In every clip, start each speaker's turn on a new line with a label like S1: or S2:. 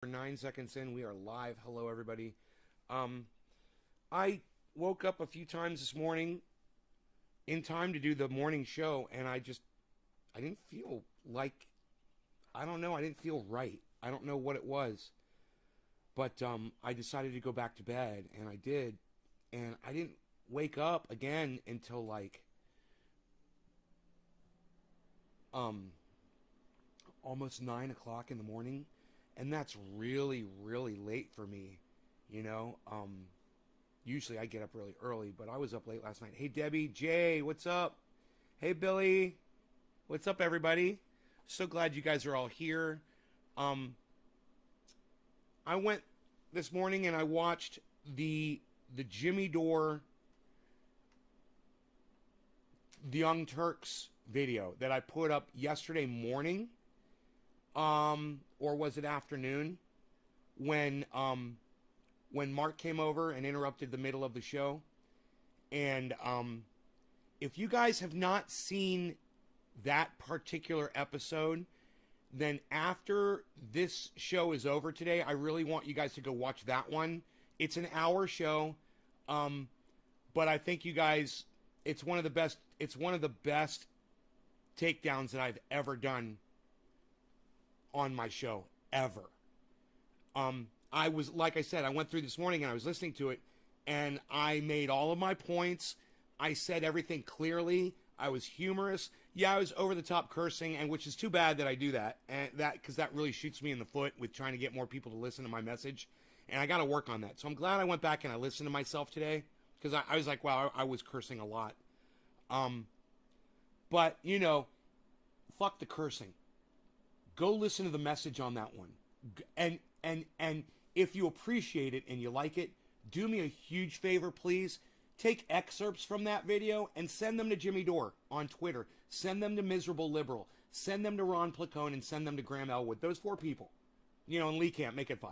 S1: We're 9 seconds in. We are live. Hello, everybody. Um, I woke up a few times this morning in time to do the morning show, and I didn't feel like, I don't know, I didn't feel right. I don't know what it was, but I decided to go back to bed, and I did, and I didn't wake up again until like um, almost 9 o'clock in the morning, and that's really, really late for me, you know. Usually I get up really early, but I was up late last night. Hey, Debbie, Jay, what's up? Hey, Billy, what's up, everybody? So glad you guys are all here. Um, I went this morning and I watched the Jimmy Dore, the Young Turks video that I put up yesterday morning, or was it afternoon, when Mark came over and interrupted the middle of the show. And if you guys have not seen that particular episode, then after this show is over today, I really want you guys to go watch that one. It's an hour show, but I think you guys, it's one of the best. It's one of the best takedowns that I've ever done on my show ever. I was, like I said, I went through this morning and I was listening to it, and I made all of my points. I said everything clearly. I was humorous. Yeah, I was over the top cursing, and which is too bad that I do that, and because that really shoots me in the foot with trying to get more people to listen to my message, and I got to work on that. So I'm glad I went back and I listened to myself today, because I was like, wow, I was cursing a lot. But you know, fuck the cursing. Go listen to the message on that one, and if you appreciate it and you like it, do me a huge favor, please. Take excerpts from that video and send them to Jimmy Dore on Twitter. Send them to Miserable Liberal. Send them to Ron Placone, and send them to Graham Elwood. Those 4 people. You know, and Lee Camp, make it 5.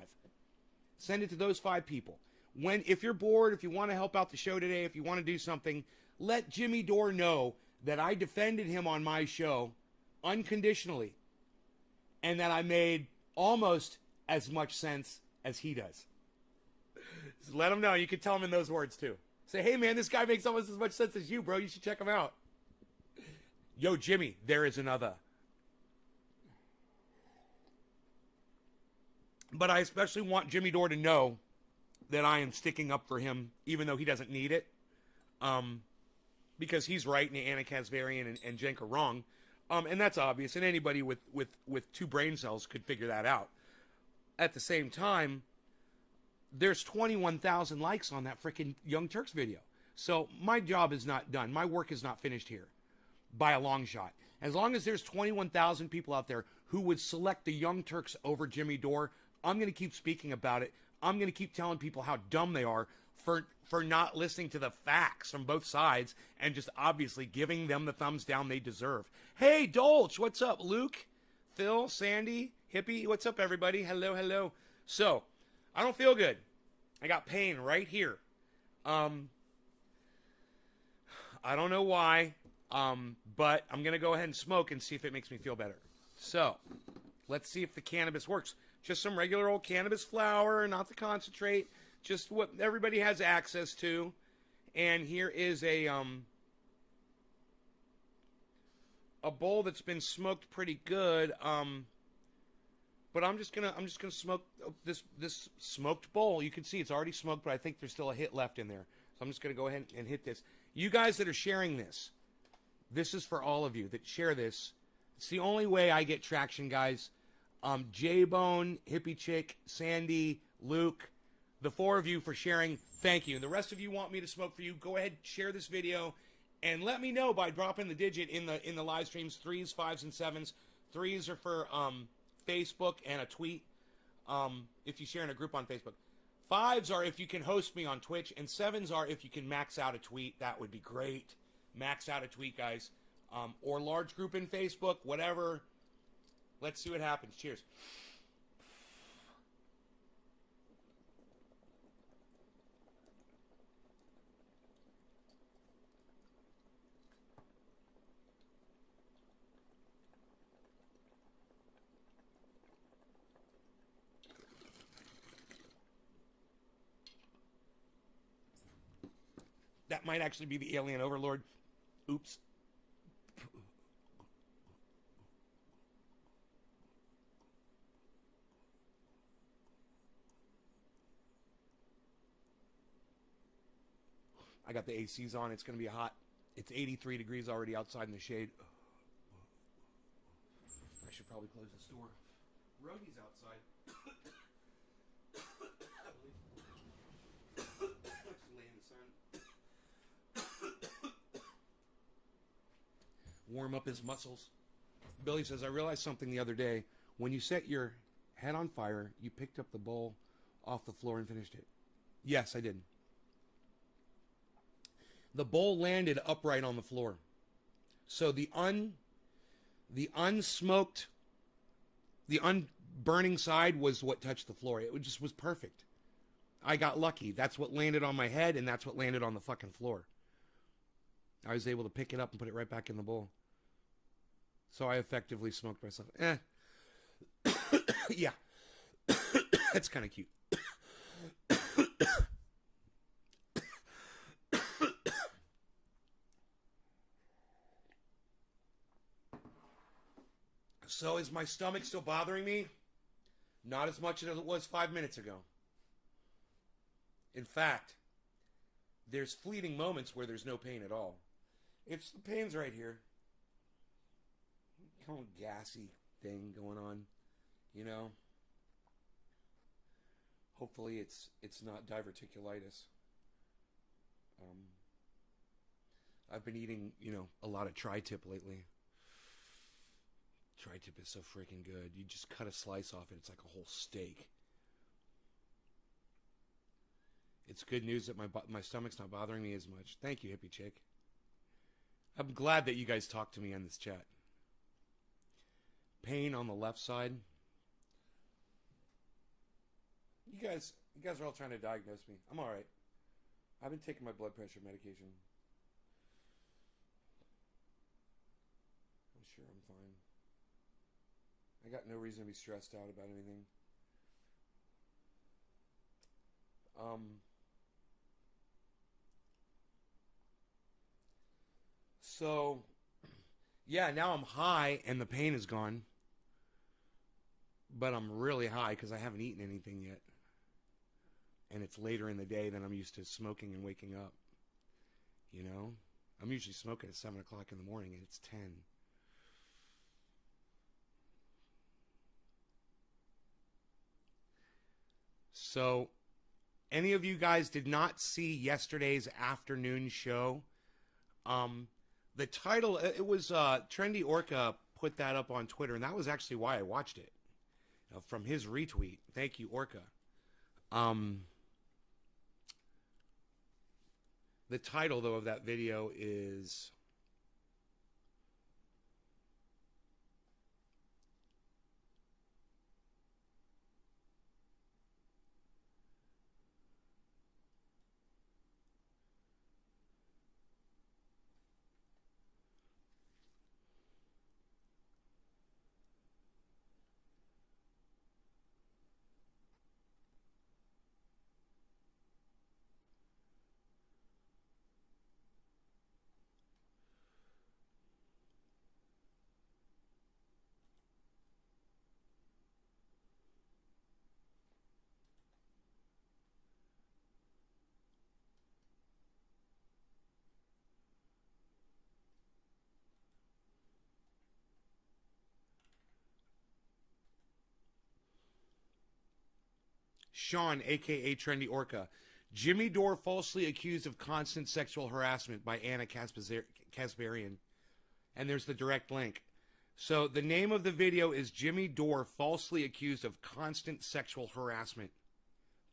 S1: Send it to those 5 people. If you're bored, if you want to help out the show today, if you want to do something, let Jimmy Dore know that I defended him on my show unconditionally, and that I made almost as much sense as he does. Just let him know. You can tell him in those words too. Say, hey man, this guy makes almost as much sense as you, bro. You should check him out. Yo, Jimmy, there is another. But I especially want Jimmy Dore to know that I am sticking up for him, even though he doesn't need it. Because he's right, and Anna Kazbarian and Cenk are wrong. And that's obvious, and anybody with 2 brain cells could figure that out. At the same time, there's 21,000 likes on that freaking Young Turks video. So my job is not done. My work is not finished here by a long shot. As long as there's 21,000 people out there who would select the Young Turks over Jimmy Dore, I'm going to keep speaking about it. I'm going to keep telling people how dumb they are for not listening to the facts from both sides and just obviously giving them the thumbs down they deserve. Hey, Dolch, what's up? Luke, Phil, Sandy, Hippie, what's up, everybody? Hello, hello. So, I don't feel good. I got pain right here. I don't know why, but I'm going to go ahead and smoke and see if it makes me feel better. So, let's see if the cannabis works. Just some regular old cannabis flower, not the concentrate. Just what everybody has access to. And here is a bowl that's been smoked pretty good. But I'm just gonna smoke this smoked bowl. You can see it's already smoked, but I think there's still a hit left in there. So I'm just gonna go ahead and hit this. You guys that are sharing this, this is for all of you that share this. It's the only way I get traction, guys. J-Bone, Hippie Chick, Sandy, Luke, the 4 of you for sharing. Thank you. And the rest of you want me to smoke for you. Go ahead, share this video, and let me know by dropping the digit in the live streams. 3s, 5s, and 7s. 3s are for Facebook and a tweet, if you share in a group on Facebook. 5s are if you can host me on Twitch, and 7s are if you can max out a tweet. That would be great. Max out a tweet, guys. Or large group in Facebook, whatever. Let's see what happens. Cheers. That might actually be the alien overlord. Oops. I got the ACs on. It's going to be hot. It's 83 degrees already outside in the shade. I should probably close this door. Roadie's outside. I believe. Let's lay in the sun. Warm up his muscles. Billy says, I realized something the other day. When you set your head on fire, you picked up the bowl off the floor and finished it. Yes, I did. The bowl landed upright on the floor. So the unsmoked, the unburning side was what touched the floor. It just was perfect. I got lucky. That's what landed on my head, and that's what landed on the fucking floor. I was able to pick it up and put it right back in the bowl. So I effectively smoked myself. Yeah. That's kind of cute. So is my stomach still bothering me? Not as much as it was 5 minutes ago. In fact, there's fleeting moments where there's no pain at all. It's the pain's right here. Kind of gassy thing going on, you know. Hopefully it's not diverticulitis. I've been eating, a lot of tri-tip lately. Tri-tip is so freaking good. You just cut a slice off it. It's like a whole steak. It's good news that my stomach's not bothering me as much. Thank you, hippie chick. I'm glad that you guys talked to me on this chat. Pain on the left side. You guys are all trying to diagnose me. I'm all right. I've been taking my blood pressure medication. I'm sure I'm fine. I got no reason to be stressed out about anything. So, yeah, now I'm high and the pain is gone. But I'm really high because I haven't eaten anything yet. And it's later in the day than I'm used to smoking and waking up. I'm usually smoking at 7 o'clock in the morning and it's 10. So, any of you guys did not see yesterday's afternoon show? The title, it was Trendy Orca put that up on Twitter, and that was actually why I watched it. From his retweet. Thank you, Orca. The title, though, of that video is... Sean, a.k.a. Trendy Orca. Jimmy Dore falsely accused of constant sexual harassment by Anna Kasparian. And there's the direct link. So the name of the video is Jimmy Dore falsely accused of constant sexual harassment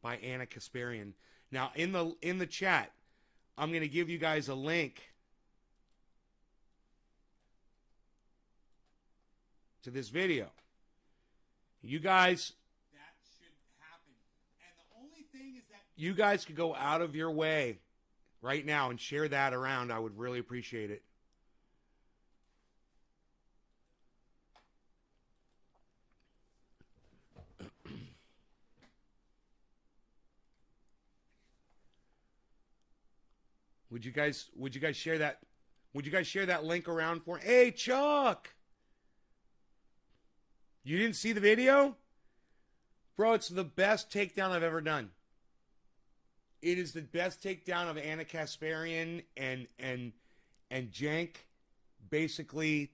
S1: by Anna Kasparian. Now, in the chat, I'm going to give you guys a link to this video. You guys... You guys could go out of your way right now and share that around. I would really appreciate it. Would you guys share that? Would you guys share that link around for? Hey, Chuck! You didn't see the video? Bro, it's the best takedown I've ever done. It is the best takedown of Anna Kasparian and Jank. Basically,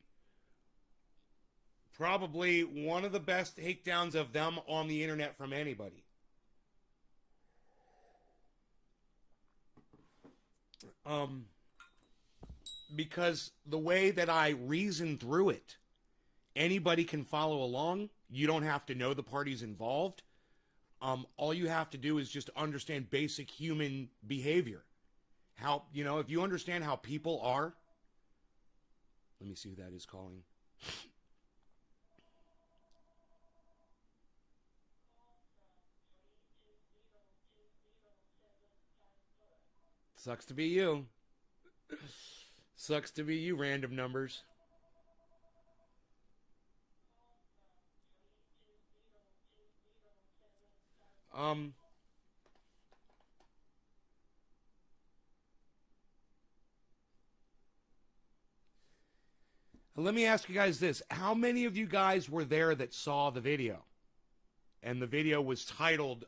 S1: probably one of the best takedowns of them on the internet from anybody. Because the way that I reason through it, anybody can follow along. You don't have to know the parties involved. All you have to do is just understand basic human behavior. How, if you understand how people are. Let me see who that is calling. Sucks to be you. Sucks to be you, random numbers. Let me ask you guys this. How many of you guys were there that saw the video? And the video was titled,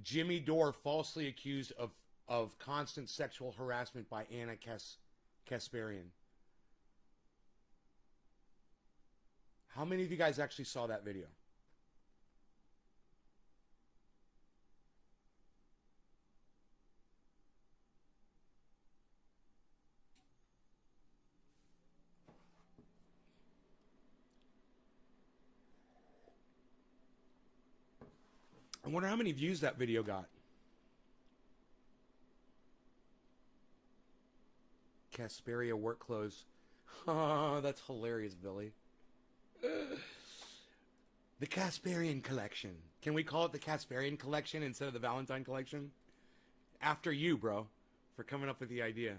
S1: Jimmy Dore falsely accused of constant sexual harassment by Anna Kasparian. How many of you guys actually saw that video? I wonder how many views that video got. Casperia work clothes. Oh, that's hilarious, Billy. The Kasparian collection. Can we call it the Kasparian collection instead of the Valentine collection? After you, bro, for coming up with the idea.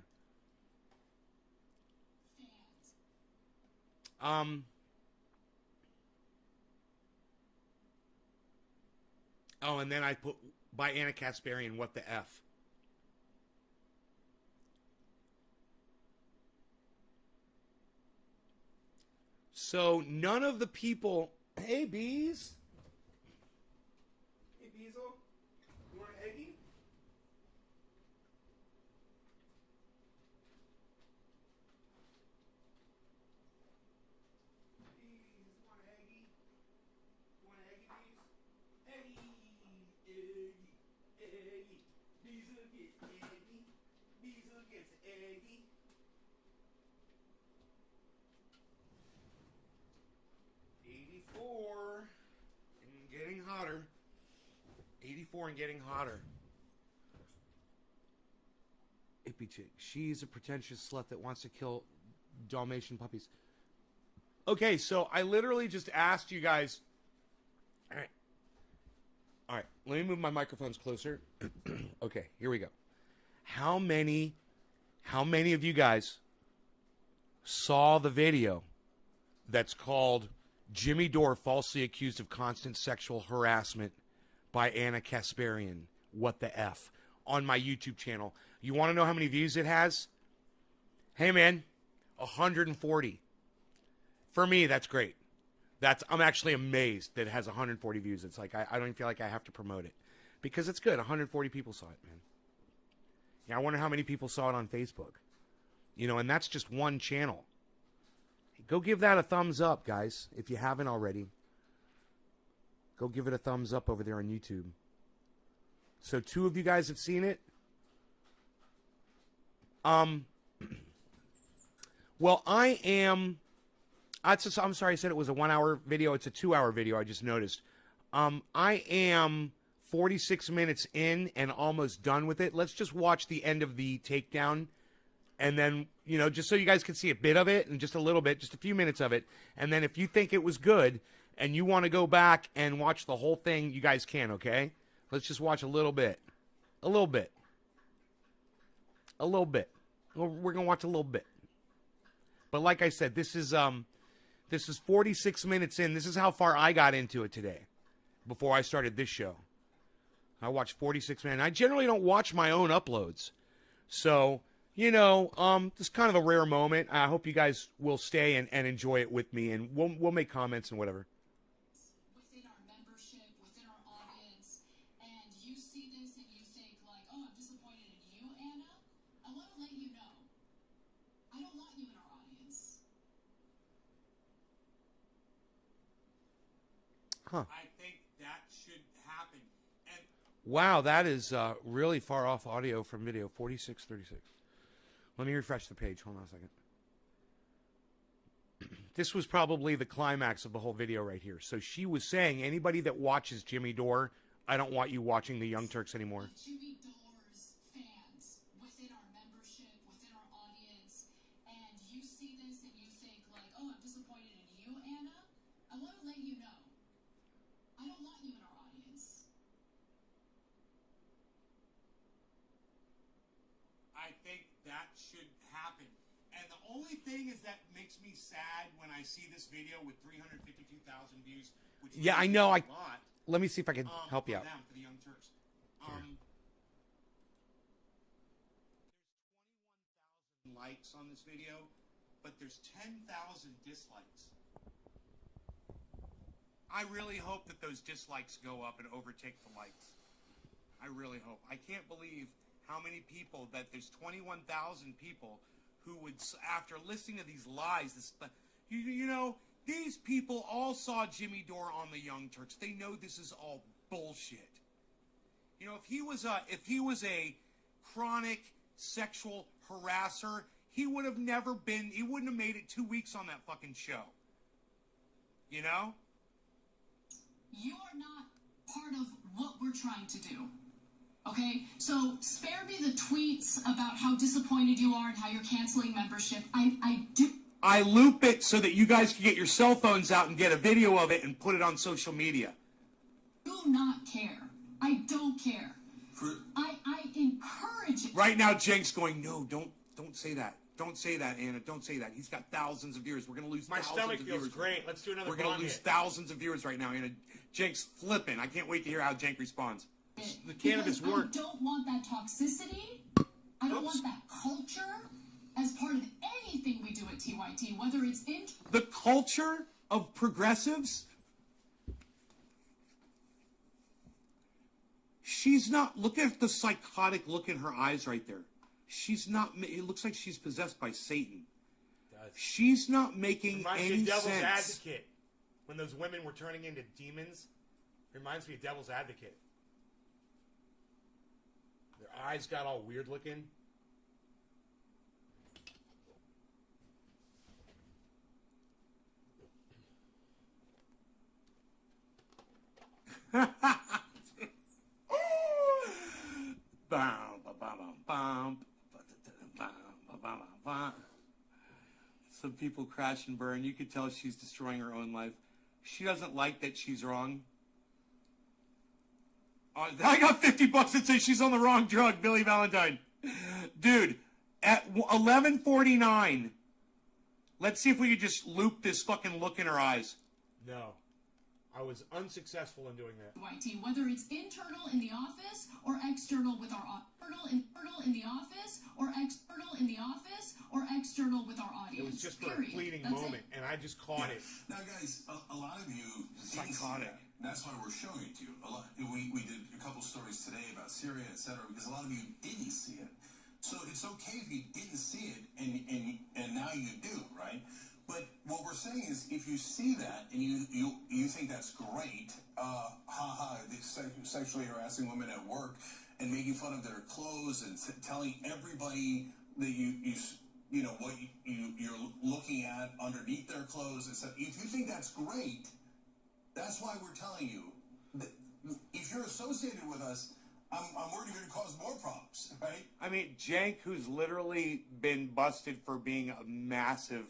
S1: Oh, and then I put by Anna Kasparian, what the F? So none of the people. Hey, Bees. Hey, Beezle. You want an eggie? Bees, want an eggie? Want an eggie, Bees? Eggie. Eggie. Beezle gets eggie. Beezle gets eggie. 84 and getting hotter. 84 and getting hotter. Ippy chick. She's a pretentious slut that wants to kill Dalmatian puppies. Okay, so I literally just asked you guys. All right. Let me move my microphones closer. Okay, here we go. How many of you guys saw the video that's called Jimmy Dore falsely accused of constant sexual harassment by Anna Kasparian? What the F? On my YouTube channel. You want to know how many views it has? Hey, man, 140. For me, that's great. I'm actually amazed that it has 140 views. It's like, I don't even feel like I have to promote it. Because it's good. 140 people saw it, man. Yeah, I wonder how many people saw it on Facebook. And that's just one channel. Go give that a thumbs up, guys, if you haven't already. Go give it a thumbs up over there on YouTube. So 2 of you guys have seen it. Well, I'm sorry, I said it was a 1-hour video. It's a 2-hour video, I just noticed. I am 46 minutes in and almost done with it. Let's just watch the end of the takedown. And then, just so you guys can see a bit of it and just a little bit, just a few minutes of it. And then if you think it was good and you want to go back and watch the whole thing, you guys can, okay? Let's just watch a little bit. A little bit. A little bit. We're going to watch a little bit. But like I said, this is 46 minutes in. This is how far I got into it today before I started this show. I watch 46 Man. I generally don't watch my own uploads. So, you know, this is kind of a rare moment. I hope you guys will stay and enjoy it with me, and we'll make comments and whatever.
S2: Within our membership, within our audience, and you see this and you think like, oh, I'm disappointed in you, Anna. I want to let you know, I don't want you in our audience.
S1: Huh.
S3: I think that should happen. And
S1: Wow, that is really far off audio from video. 4636. Let me refresh the page. Hold on a second. This was probably the climax of the whole video right here. So she was saying, anybody that watches Jimmy Dore, I don't want you watching the Young Turks anymore.
S2: Jimmy Dore's fans within our membership, within our audience, and you see this and you think like, oh, I'm disappointed in you, Anna. I want to let you know, I don't want you in our audience.
S3: I think that should happen. And the only thing is that makes me sad when I see this video with 352,000 views. Which
S1: Yeah, I
S3: is
S1: know.
S3: a lot,
S1: Let me see if I can help you
S3: for
S1: out.
S3: them, for the Young Turks. There's 21,000 likes on this video, but there's 10,000 dislikes. I really hope that those dislikes go up and overtake the likes. I really hope. I can't believe how many people that there's 21,000 people who would, after listening to these lies, you know, these people all saw Jimmy Dore on the Young Turks. They know this is all bullshit. You know, if he was a chronic sexual harasser, he would have never been. He wouldn't have made it 2 weeks on that fucking show. You know.
S2: You are not part of what we're trying to do. Okay? So spare me the tweets about how disappointed you are and how you're canceling membership.
S3: I loop it so that you guys can get your cell phones out and get a video of it and put it on social media.
S2: Do not care. I don't care. I encourage it.
S3: Right now, Jenk's going, no, don't say that. Don't say that, Anna. Don't say that. He's got thousands of viewers. We're going to lose
S1: My
S3: thousands
S1: stomach
S3: of
S1: feels
S3: viewers.
S1: great. Let's do another
S3: We're going to
S1: bong
S3: lose
S1: hit.
S3: thousands of viewers right now, Anna. Jenk's flipping. I can't wait to hear how Jenk responds.
S1: The cannabis
S2: Because
S1: worked.
S2: I don't want that toxicity. I don't want that culture as part of anything we do at TYT, whether it's in...
S3: The culture of progressives? She's not... Look at the psychotic look in her eyes right there. She's not... It looks like she's possessed by Satan. She's not making
S1: Reminds me
S3: any
S1: of Devil's
S3: sense.
S1: Advocate. When those women were turning into demons. Reminds me of Devil's Advocate. Their eyes got all weird looking.
S3: Some people crash and burn. You could tell she's destroying her own life. She doesn't like that she's wrong. I got $50 that says she's on the wrong drug, Billy Valentine. Dude, at 11:49, let's see if we could just loop this fucking look in her eyes.
S1: No. I was unsuccessful in doing that.
S2: TYT, whether it's internal in the office or external with our internal in the office or external in the office or external with our audience.
S1: It was just for a
S2: Period.
S1: fleeting
S2: That's
S1: moment, and I just caught it.
S4: Now, guys, a lot of you didn't see
S3: Psychotic.
S4: that. That's why we're showing it to you. We did a couple stories today about Syria, etc., because a lot of you didn't see it. So it's okay if you didn't see it, and now you do, right? But what we're saying is, if you see that and you think that's great, sexually harassing women at work and making fun of their clothes and telling everybody that you know what you're looking at underneath their clothes and stuff. If you think that's great, that's why we're telling you that if you're associated with us, I'm worried you're going to cause more problems, right?
S3: I mean, Jank, who's literally been busted for being a massive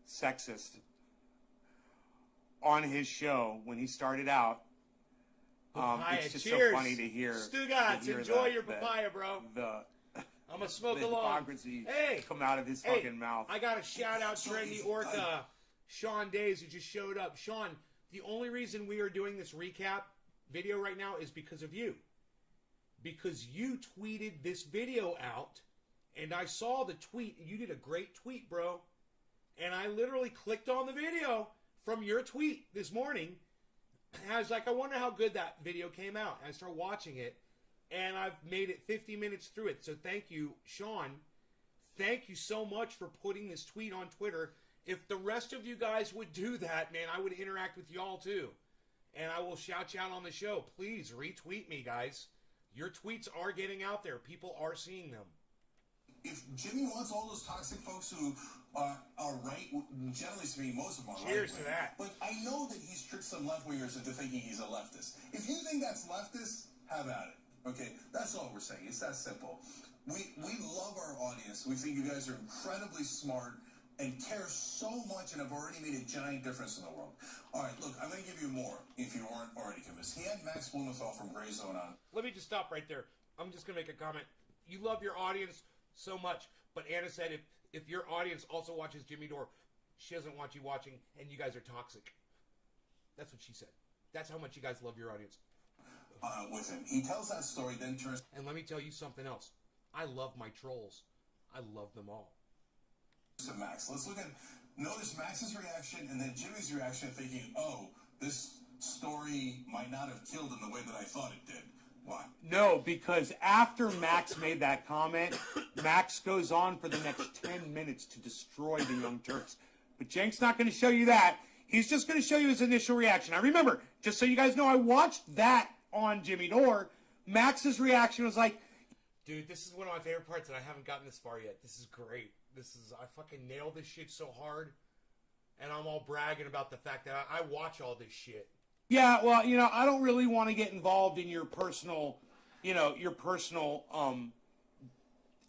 S3: sexist on his show when he started out.
S1: Papaya,
S3: It's just
S1: cheers.
S3: so funny to hear.
S1: Stugotz,
S3: to hear
S1: enjoy your papaya, bro.
S3: The
S1: I'm gonna smoke
S3: the
S1: along.
S3: hypocrisy
S1: Hey,
S3: come out of his
S1: hey,
S3: fucking mouth.
S1: I got a shout out Trendy Orca, Sean Days, who just showed up. Sean, the only reason we are doing this recap video right now is because of you. Because you tweeted this video out, and I saw the tweet, and you did a great tweet, bro. And I literally clicked on the video from your tweet this morning, and I was like, I wonder how good that video came out. And I started watching it, and I've made it 50 minutes through it. So thank you, Sean. Thank you so much for putting this tweet on Twitter. If the rest of you guys would do that, man, I would interact with y'all too. And I will shout you out on the show. Please retweet me, guys. Your tweets are getting out there. People are seeing them.
S4: If Jimmy wants all those toxic folks who are right, generally speaking, most of them are
S1: Cheers
S4: right.
S1: to that.
S4: But I know that he's tricked some left-wingers into thinking he's a leftist. If you think that's leftist, have at it. Okay? That's all we're saying. It's that simple. We love our audience. We think you guys are incredibly smart and care so much and have already made a giant difference in the world. All right, look, I'm going to give you more if you aren't already convinced. He had Max Blumenthal from Grey Zone on.
S1: Let me just stop right there. I'm just going to make a comment. You love your audience so much, but Anna said if your audience also watches Jimmy Dore, she doesn't want you watching, and you guys are toxic. That's what she said. That's how much you guys love your audience.
S4: With him. He tells that story, then turns
S1: And let me tell you something else. I love my trolls. I love them all.
S4: to Max. Let's notice Max's reaction and then Jimmy's reaction, thinking, oh, this story might not have killed in the way that I thought it did. Why?
S3: No, because after Max made that comment, Max goes on for the next 10 minutes to destroy the Young Turks. But Cenk's not going to show you that. He's just going to show you his initial reaction. Now remember, just so you guys know, I watched that on Jimmy Dore. Max's reaction was like,
S1: Dude, this is one of my favorite parts, and I haven't gotten this far yet. This is great. I fucking nailed this shit so hard, and I'm all bragging about the fact that I watch all this shit.
S3: yeah, well, I don't really want to get involved in your personal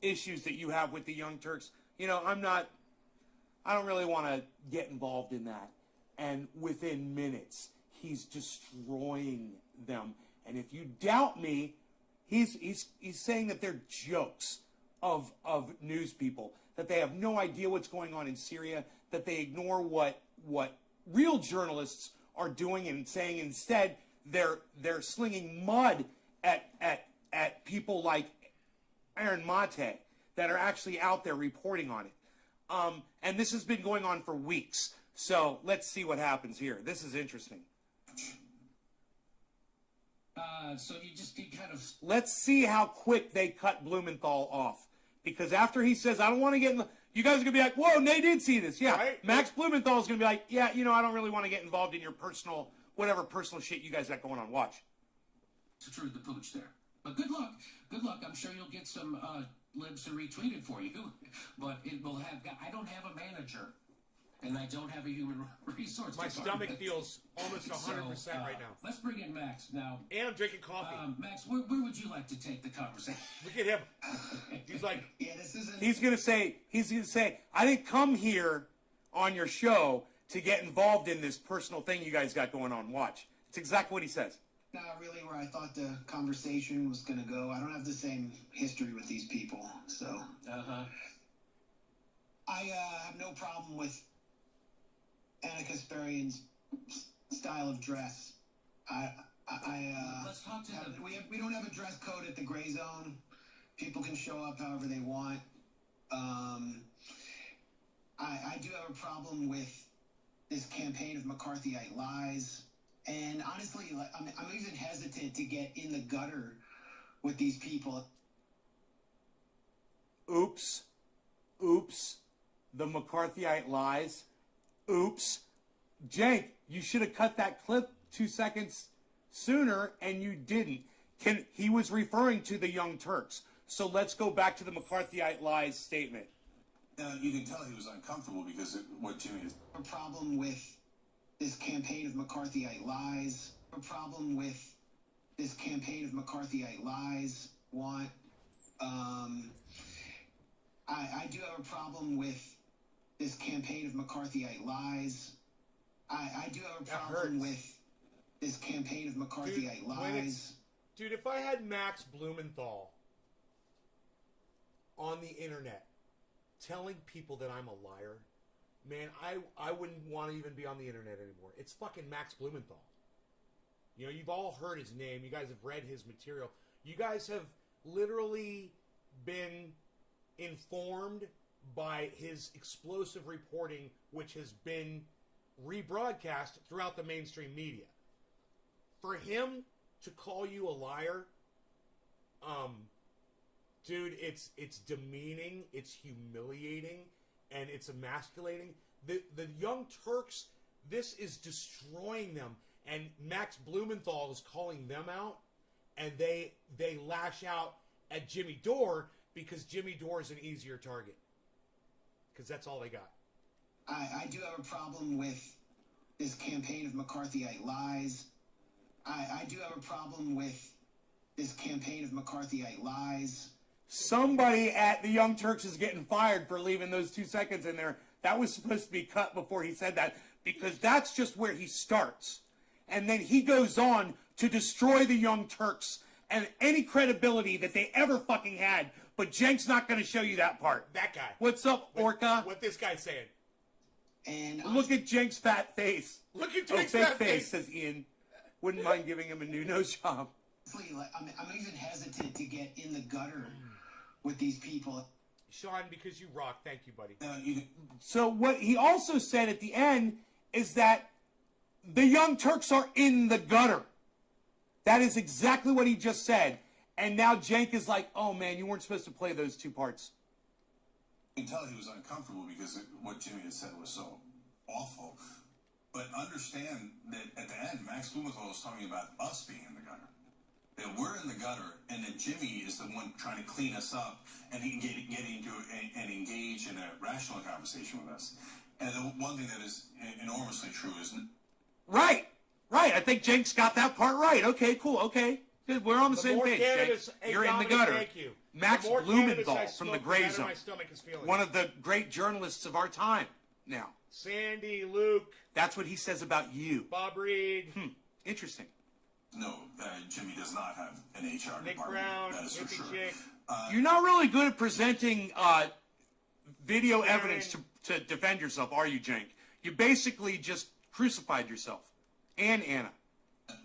S3: issues that you have with the Young Turks. I don't really want to get involved in that. And within minutes, he's destroying them. And if you doubt me, he's saying that they're jokes of news people, that they have no idea what's going on in Syria, that they ignore what real journalists are doing and saying. Instead, they're slinging mud at people like Aaron Mate that are actually out there reporting on it. And this has been going on for weeks. So let's see what happens here. This is interesting.
S5: So you kind of...
S3: Let's see how quick they cut Blumenthal off. Because after he says, I don't want to get in the... You guys are going to be like, whoa, they did see this. Yeah,
S1: Right?
S3: Max Blumenthal is going to be like, yeah, I don't really want to get involved in your whatever personal shit you guys got going on. Watch.
S5: True the pooch there. But good luck. Good luck. I'm sure you'll get some libs to retweet it for you. But it will have... I don't have a manager. And I don't have a human resource
S1: My
S5: department.
S1: stomach feels almost 100% right now.
S5: Let's bring in Max now.
S1: And I'm drinking coffee.
S5: Max, where would you like to take the conversation?
S1: Look at him. He's like,
S4: Yeah, this isn't...
S3: He's going to say, I didn't come here on your show to get involved in this personal thing you guys got going on. Watch. It's exactly what he says.
S6: Not really where I thought the conversation was going to go. I don't have the same history with these people, so I have no problem with Anna Kasparian's style of dress.
S5: Let's talk to them.
S6: We don't have a dress code at the Gray Zone. People can show up however they want. I do have a problem with this campaign of McCarthyite lies. And honestly, I'm even hesitant to get in the gutter with these people.
S3: Oops. The McCarthyite lies. Oops. Cenk, you should have cut that clip 2 seconds sooner, and you didn't. He was referring to the Young Turks. So let's go back to the McCarthyite lies statement.
S4: You can tell he was uncomfortable because of what Jimmy is.
S6: A problem with this campaign of McCarthyite lies. A problem with this campaign of McCarthyite lies. I do have a problem with this campaign of McCarthyite lies. I do have a
S1: That
S6: problem
S1: hurts.
S6: with this campaign of McCarthyite lies.
S1: Dude, if I had Max Blumenthal on the internet telling people that I'm a liar, man, I wouldn't want to even be on the internet anymore. It's fucking Max Blumenthal. You know, you've all heard his name. You guys have read his material. You guys have literally been informed by his explosive reporting, which has been rebroadcast throughout the mainstream media. For him to call you a liar, dude, it's demeaning, it's humiliating, and it's emasculating. The Young Turks, this is destroying them. And Max Blumenthal is calling them out, and they lash out at Jimmy Dore because Jimmy Dore is an easier target. Because that's all they got.
S6: I do have a problem with this campaign of McCarthyite lies. I do have a problem with this campaign of McCarthyite lies.
S3: Somebody at the Young Turks is getting fired for leaving those 2 seconds in there. That was supposed to be cut before he said that, because that's just where he starts. And then he goes on to destroy the Young Turks and any credibility that they ever fucking had. But Jenk's not going to show you that part.
S1: That guy.
S3: What's up, Orca?
S1: What this guy's saying.
S6: And
S3: Look at Jenk's fat face.
S1: Look at
S3: Oh,
S1: Jake's
S3: fake
S1: fat
S3: face, says Ian. Wouldn't mind giving him a new nose job.
S6: honestly, like, I'm even hesitant to get in the gutter with these people.
S1: Sean, because you rock. Thank you, buddy.
S3: So what he also said at the end is that the Young Turks are in the gutter. That is exactly what he just said. And now Cenk is like, oh man, you weren't supposed to play those two parts.
S4: You can tell he was uncomfortable because what Jimmy had said was so awful. But understand that at the end, Max Blumenthal was talking about us being in the gutter. That we're in the gutter, and that Jimmy is the one trying to clean us up and get into and engage in a rational conversation with us. And the one thing that is enormously true is...
S3: Right. I think Cenk's got that part right. Okay, cool. Okay. Good. We're on the same
S1: more
S3: page,
S1: cannabis,
S3: Cenk.
S1: hey,
S3: You're in the
S1: Dominic,
S3: gutter.
S1: thank you.
S3: Max
S1: The more cannabis
S3: Blumenthal
S1: I
S3: from
S1: smoke,
S3: the Gray
S1: better
S3: Zone.
S1: my stomach is feeling.
S3: One of the great journalists of our time now.
S1: Sandy, Luke,
S3: That's what he says about you.
S1: Bob Reed,
S3: Interesting.
S4: No, Jimmy does not have an HR
S1: Nick
S4: department.
S1: Brown,
S4: That is for
S1: Hippie
S4: sure.
S1: Chick.
S3: You're not really good at presenting video evidence to defend yourself, are you, Cenk? You basically just crucified yourself. And Anna.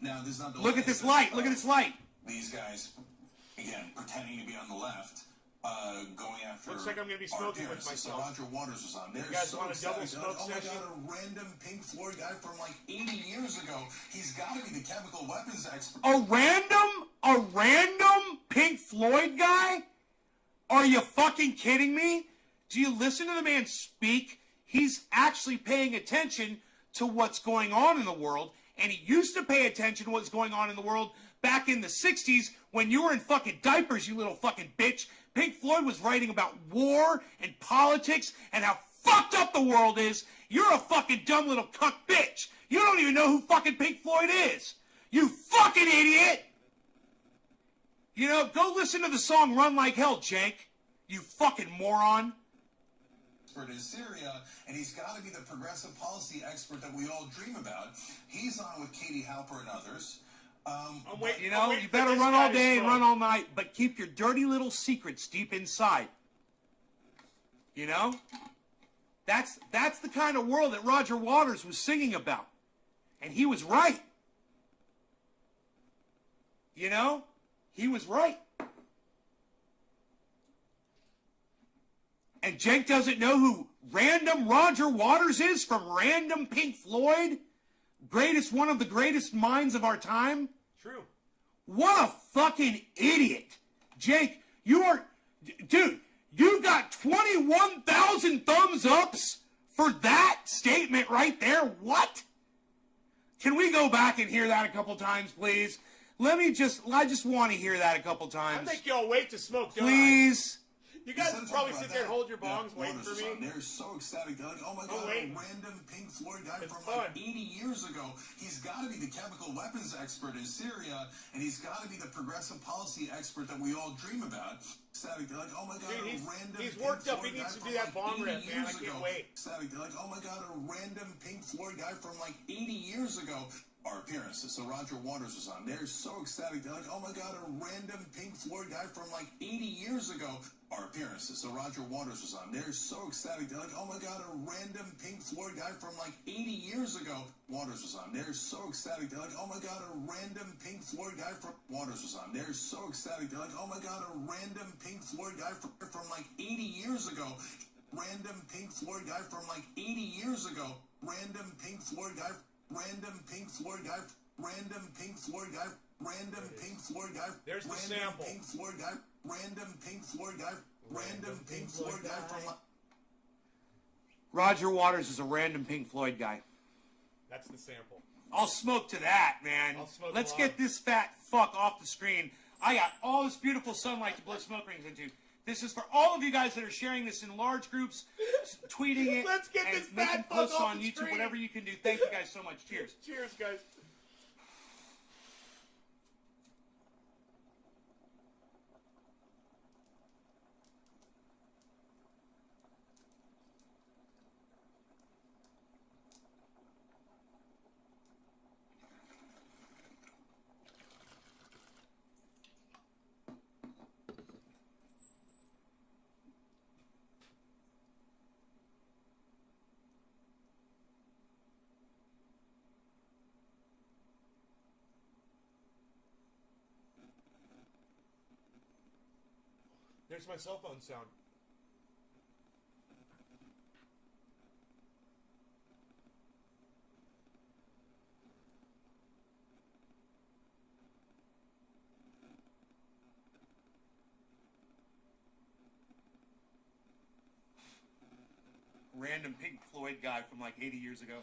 S4: Now, this is not the
S3: Look at this light. Look at this light.
S4: These guys, again, pretending to be on the left, going after.
S1: Looks like I'm gonna be
S4: our
S1: smoking with
S4: appearance.
S1: myself.
S4: So Roger Waters was on. They're
S1: guys
S4: so
S1: want a double
S4: excited.
S1: smoke
S4: Oh my
S1: session?
S4: God, a random Pink Floyd guy from like 80 years ago. He's got to be the chemical weapons expert.
S3: A random Pink Floyd guy? Are you fucking kidding me? Do you listen to the man speak? He's actually paying attention to what's going on in the world, and he used to pay attention to what's going on in the world back in the 60s when you were in fucking diapers, you little fucking bitch. Pink Floyd was writing about war and politics and how fucked up the world is. You're a fucking dumb little cuck bitch. You don't even know who fucking Pink Floyd is. You fucking idiot. You know, go listen to the song Run Like Hell, Cenk. You fucking moron.
S4: Expert in Syria, and he's got to be the progressive policy expert that we all dream about. He's on with Katie Halper and others.
S3: You know, you better run all day and run all night, but keep your dirty little secrets deep inside. You know? That's the kind of world that Roger Waters was singing about. And he was right. You know? He was right. And Cenk doesn't know who random Roger Waters is from random Pink Floyd? One of the greatest minds of our time?
S1: True.
S3: What a fucking idiot. Cenk, dude, you got 21,000 thumbs ups for that statement right there? What? Can we go back and hear that a couple times, please? I just want to hear that a couple
S1: I
S3: times.
S1: think y'all wait to smoke, don't I?
S3: Please.
S1: You guys would probably sit there and hold your bongs waiting for me.
S4: They're so ecstatic. They're like, oh my God, a
S1: wait.
S4: random Pink Floyd guy
S1: It's
S4: from
S1: fun.
S4: like 80 years ago. He's got to be the chemical weapons expert in Syria, and he's got to be the progressive policy expert that we all dream about. Ecstatic. They're like, oh my God,
S1: Dude,
S4: a random
S1: he's
S4: Pink
S1: worked up.
S4: Floyd
S1: He needs
S4: guy
S1: to do
S4: from
S1: that bong
S4: 80
S1: rip, man. I
S4: years
S1: can't
S4: ago.
S1: wait.
S4: Ecstatic. They're like, oh my God, a random Pink Floyd guy from like 80 years ago. our appearances. So Roger Waters was on. They're so ecstatic. They're like, oh my God, a random Pink Floyd guy from like 80 years ago. Our appearances. So Roger Waters was on. They're so ecstatic. They're like, oh my God, a random Pink Floyd guy from like 80 years ago. Waters was on. They're so ecstatic. They're like, oh my God, a random Pink Floyd guy from Waters was on. They're so ecstatic. They're like, oh my God, a random Pink Floyd guy from like 80 years ago. Random Pink Floyd guy from like 80 years ago. Random Pink Floyd guy. Random Pink Floyd guy. Random Pink Floyd guy. Random Pink Floyd guy.
S1: There's the
S4: Random
S1: sample.
S4: Pink Floyd guy. Random Pink Floyd guy. Random Pink Floyd guy from.
S3: Roger Waters is a random Pink Floyd guy.
S1: That's the sample.
S3: I'll smoke to that, man.
S1: I'll smoke
S3: Let's
S1: along.
S3: get this fat fuck off the screen. I got all this beautiful sunlight to blow smoke rings into. This is for all of you guys that are sharing this in large groups, tweeting it,
S1: Let's get
S3: and
S1: this
S3: making
S1: fat fuck
S3: posts
S1: off
S3: on
S1: the
S3: YouTube,
S1: screen.
S3: whatever you can do. Thank you guys so much. Cheers.
S1: Cheers, guys. There's my cell phone sound.
S3: Random Pink Floyd guy from like 80 years ago.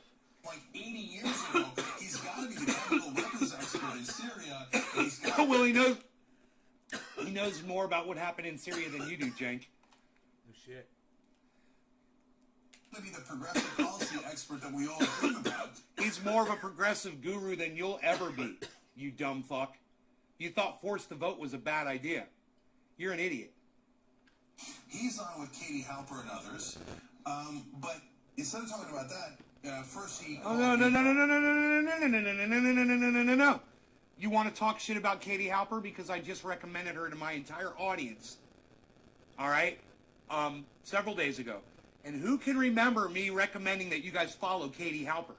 S4: Like 80 years ago, he's got to be the chemical weapons expert in Syria. And he's got
S3: Well, he knows more about what happened in Syria than you do, Jank.
S1: No shit.
S4: to be the progressive policy expert that we all dream about.
S3: He's more of a progressive guru than you'll ever be, you dumb fuck. You thought force the vote was a bad idea. You're an idiot.
S4: He's on with Katie Halper and others. But instead of talking about that, first he...
S3: Oh, no. No. You want to talk shit about Katie Halper because I just recommended her to my entire audience. All right? Several days ago. And who can remember me recommending that you guys follow Katie Halper?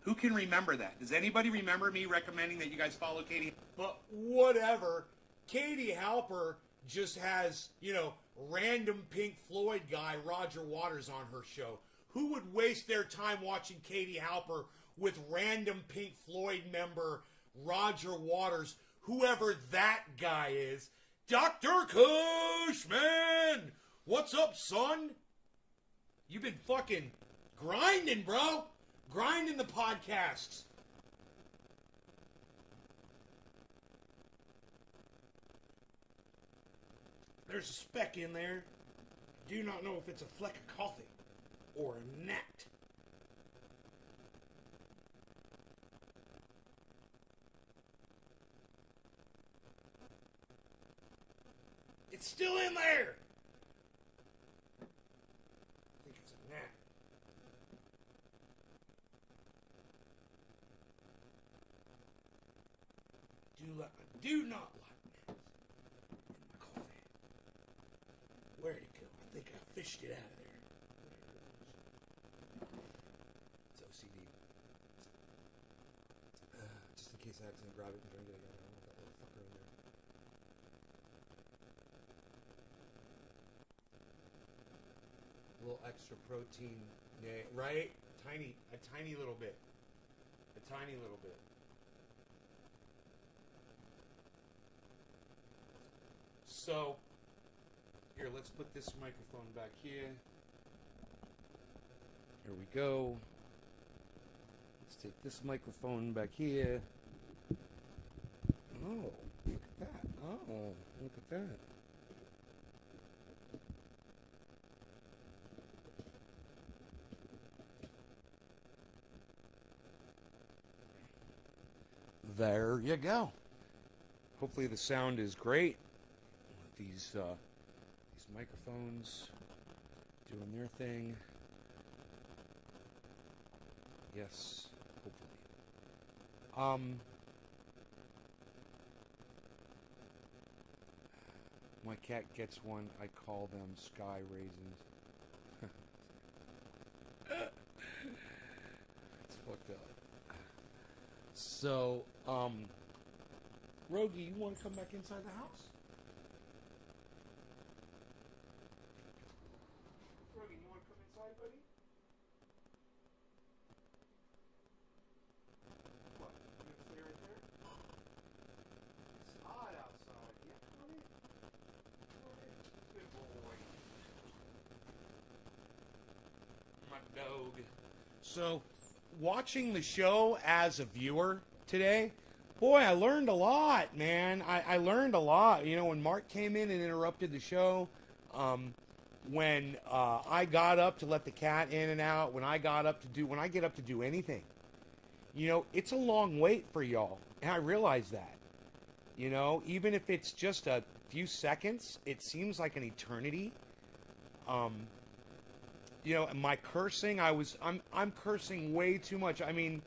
S3: Who can remember that? Does anybody remember me recommending that you guys follow Katie?
S1: But whatever. Katie Halper just has, random Pink Floyd guy Roger Waters on her show. Who would waste their time watching Katie Halper with random Pink Floyd member Roger Waters, whoever that guy is? Dr. Cushman! What's up, son? You've been fucking grinding, bro. Grinding the podcasts. There's a speck in there. Do not know if it's a fleck of coffee or a gnat. It's still in there. I think it's a gnat. Do not like gnats in my coffee. Where'd it go? I think I fished it out of there. It's OCD. Just in case I accidentally grab it and drink it again. I don't want that little fucker in there. A little extra protein, right? A tiny little bit. A tiny little bit. So, here, let's put this microphone back here. Here we go. Let's take this microphone back here. Oh, look at that. Oh, look at that. There you go. Hopefully the sound is great. These microphones doing their thing. Yes, hopefully. My cat gets one. I call them sky raisins. It's fucked up. So, Rogie, you want to come back inside the house? Rogie, you want to come inside, buddy? What? You gonna stay right there? It's hot outside. Yeah, come on in. Come on in. Good boy. My dog. So, watching the show as a viewer today, boy, I learned a lot, man. I learned a lot. You know, when Mark came in and interrupted the show, when I got up to let the cat in and out, when I get up to do anything, you know, it's a long wait for y'all, and I realize that. You know, even if it's just a few seconds, it seems like an eternity. You know, my cursing, I'm cursing way too much. I mean,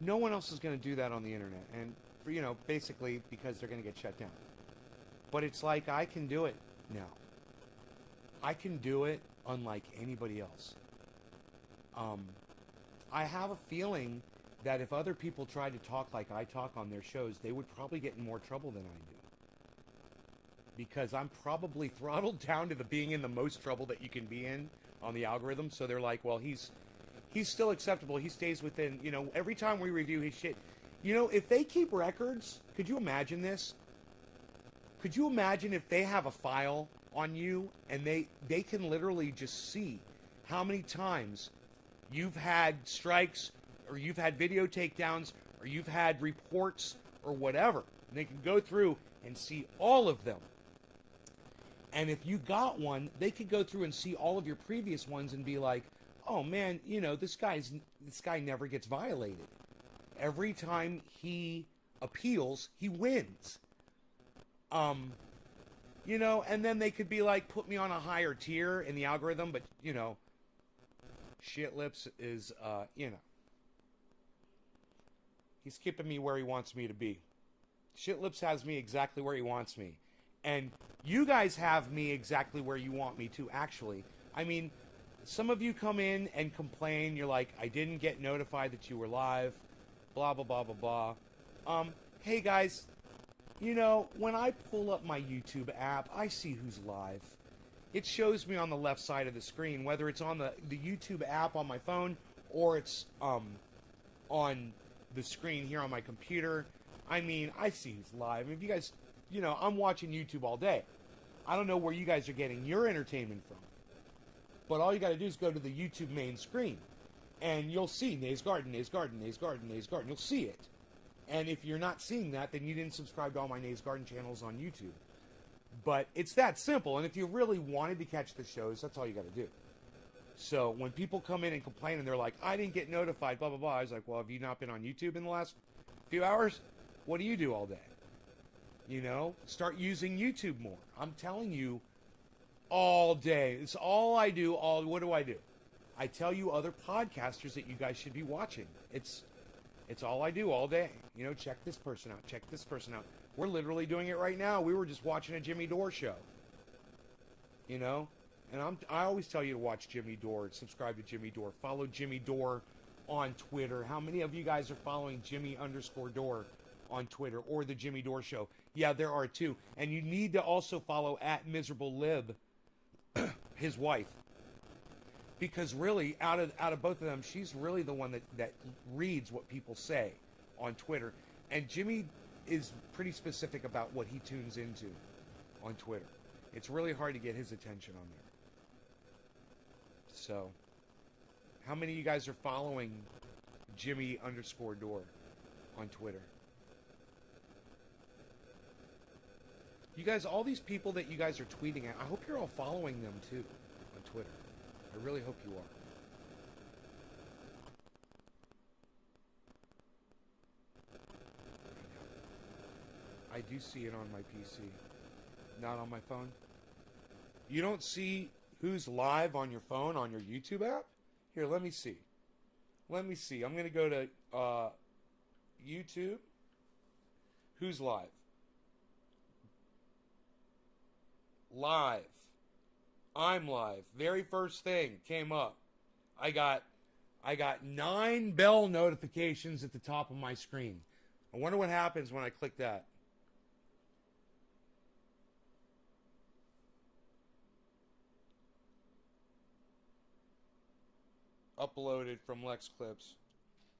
S1: no one else is going to do that on the internet, and you know, basically because they're going to get shut down. But it's like I can do it now. I can do it unlike anybody else. I have a feeling that if other people tried to talk like I talk on their shows, they would probably get in more trouble than I do. Because I'm probably throttled down to the being in the most trouble that you can be in on the algorithm. So they're like, well, he's still acceptable. He stays within, you know, every time we review his shit. You know, if they keep records, could you imagine this? Could you imagine if they have a file on you and they can literally just see how many times you've had strikes or you've had video takedowns or you've had reports or whatever. And they can go through and see all of them. And if you got one, they could go through and see all of your previous ones and be like, oh man, you know, this guy never gets violated. Every time he appeals, he wins. You know, and then they could be like, put me on a higher tier in the algorithm, but you know, Shit Lips is, you know, he's keeping me where he wants me to be. Shit Lips has me exactly where he wants me. And you guys have me exactly where you want me to, actually. I mean, some of you come in and complain. You're like, I didn't get notified that you were live. Blah, blah, blah, blah, blah. Hey, guys. You know, when I pull up my YouTube app, I see who's live. It shows me on the left side of the screen, whether it's on the YouTube app on my phone or it's on the screen here on my computer. I mean, I see who's live. If you guys, you know, I'm watching YouTube all day. I don't know where you guys are getting your entertainment from. But all you got to do is go to the YouTube main screen. And you'll see Nays Garden, Nays Garden, Nays Garden, Nays Garden. You'll see it. And if you're not seeing that, then you didn't subscribe to all my Nays Garden channels on YouTube. But it's that simple. And if you really wanted to catch the shows, that's all you got to do. So when people come in and complain and they're like, I didn't get notified, blah, blah, blah. I was like, well, have you not been on YouTube in the last few hours? What do you do all day? You know, start using YouTube more. I'm telling you, all day. It's all I do. What do? I tell you other podcasters that you guys should be watching. It's all I do all day. You know, check this person out. Check this person out. We're literally doing it right now. We were just watching a Jimmy Dore show. You know, and I always tell you to watch Jimmy Dore, subscribe to Jimmy Dore, follow Jimmy Dore on Twitter. How many of you guys are following Jimmy_Dore on Twitter or the Jimmy Dore Show? Yeah, there are too. And you need to also follow @MiserableLib, his wife, because really out of both of them, she's really the one that reads what people say on Twitter. And Jimmy is pretty specific about what he tunes into on Twitter. It's really hard to get his attention on there. So, how many of you guys are following Jimmy_Dore on Twitter? You guys, all these people that you guys are tweeting at, I hope you're all following them too on Twitter. I really hope you are. I do see it on my PC, not on my phone. You don't see who's live on your phone on your YouTube app? Here, let me see. Let me see. I'm going to go to YouTube. Who's live? Live. I'm live. Very first thing came up. I got 9 bell notifications at the top of my screen. I wonder what happens when I click that. Uploaded from Lex Clips.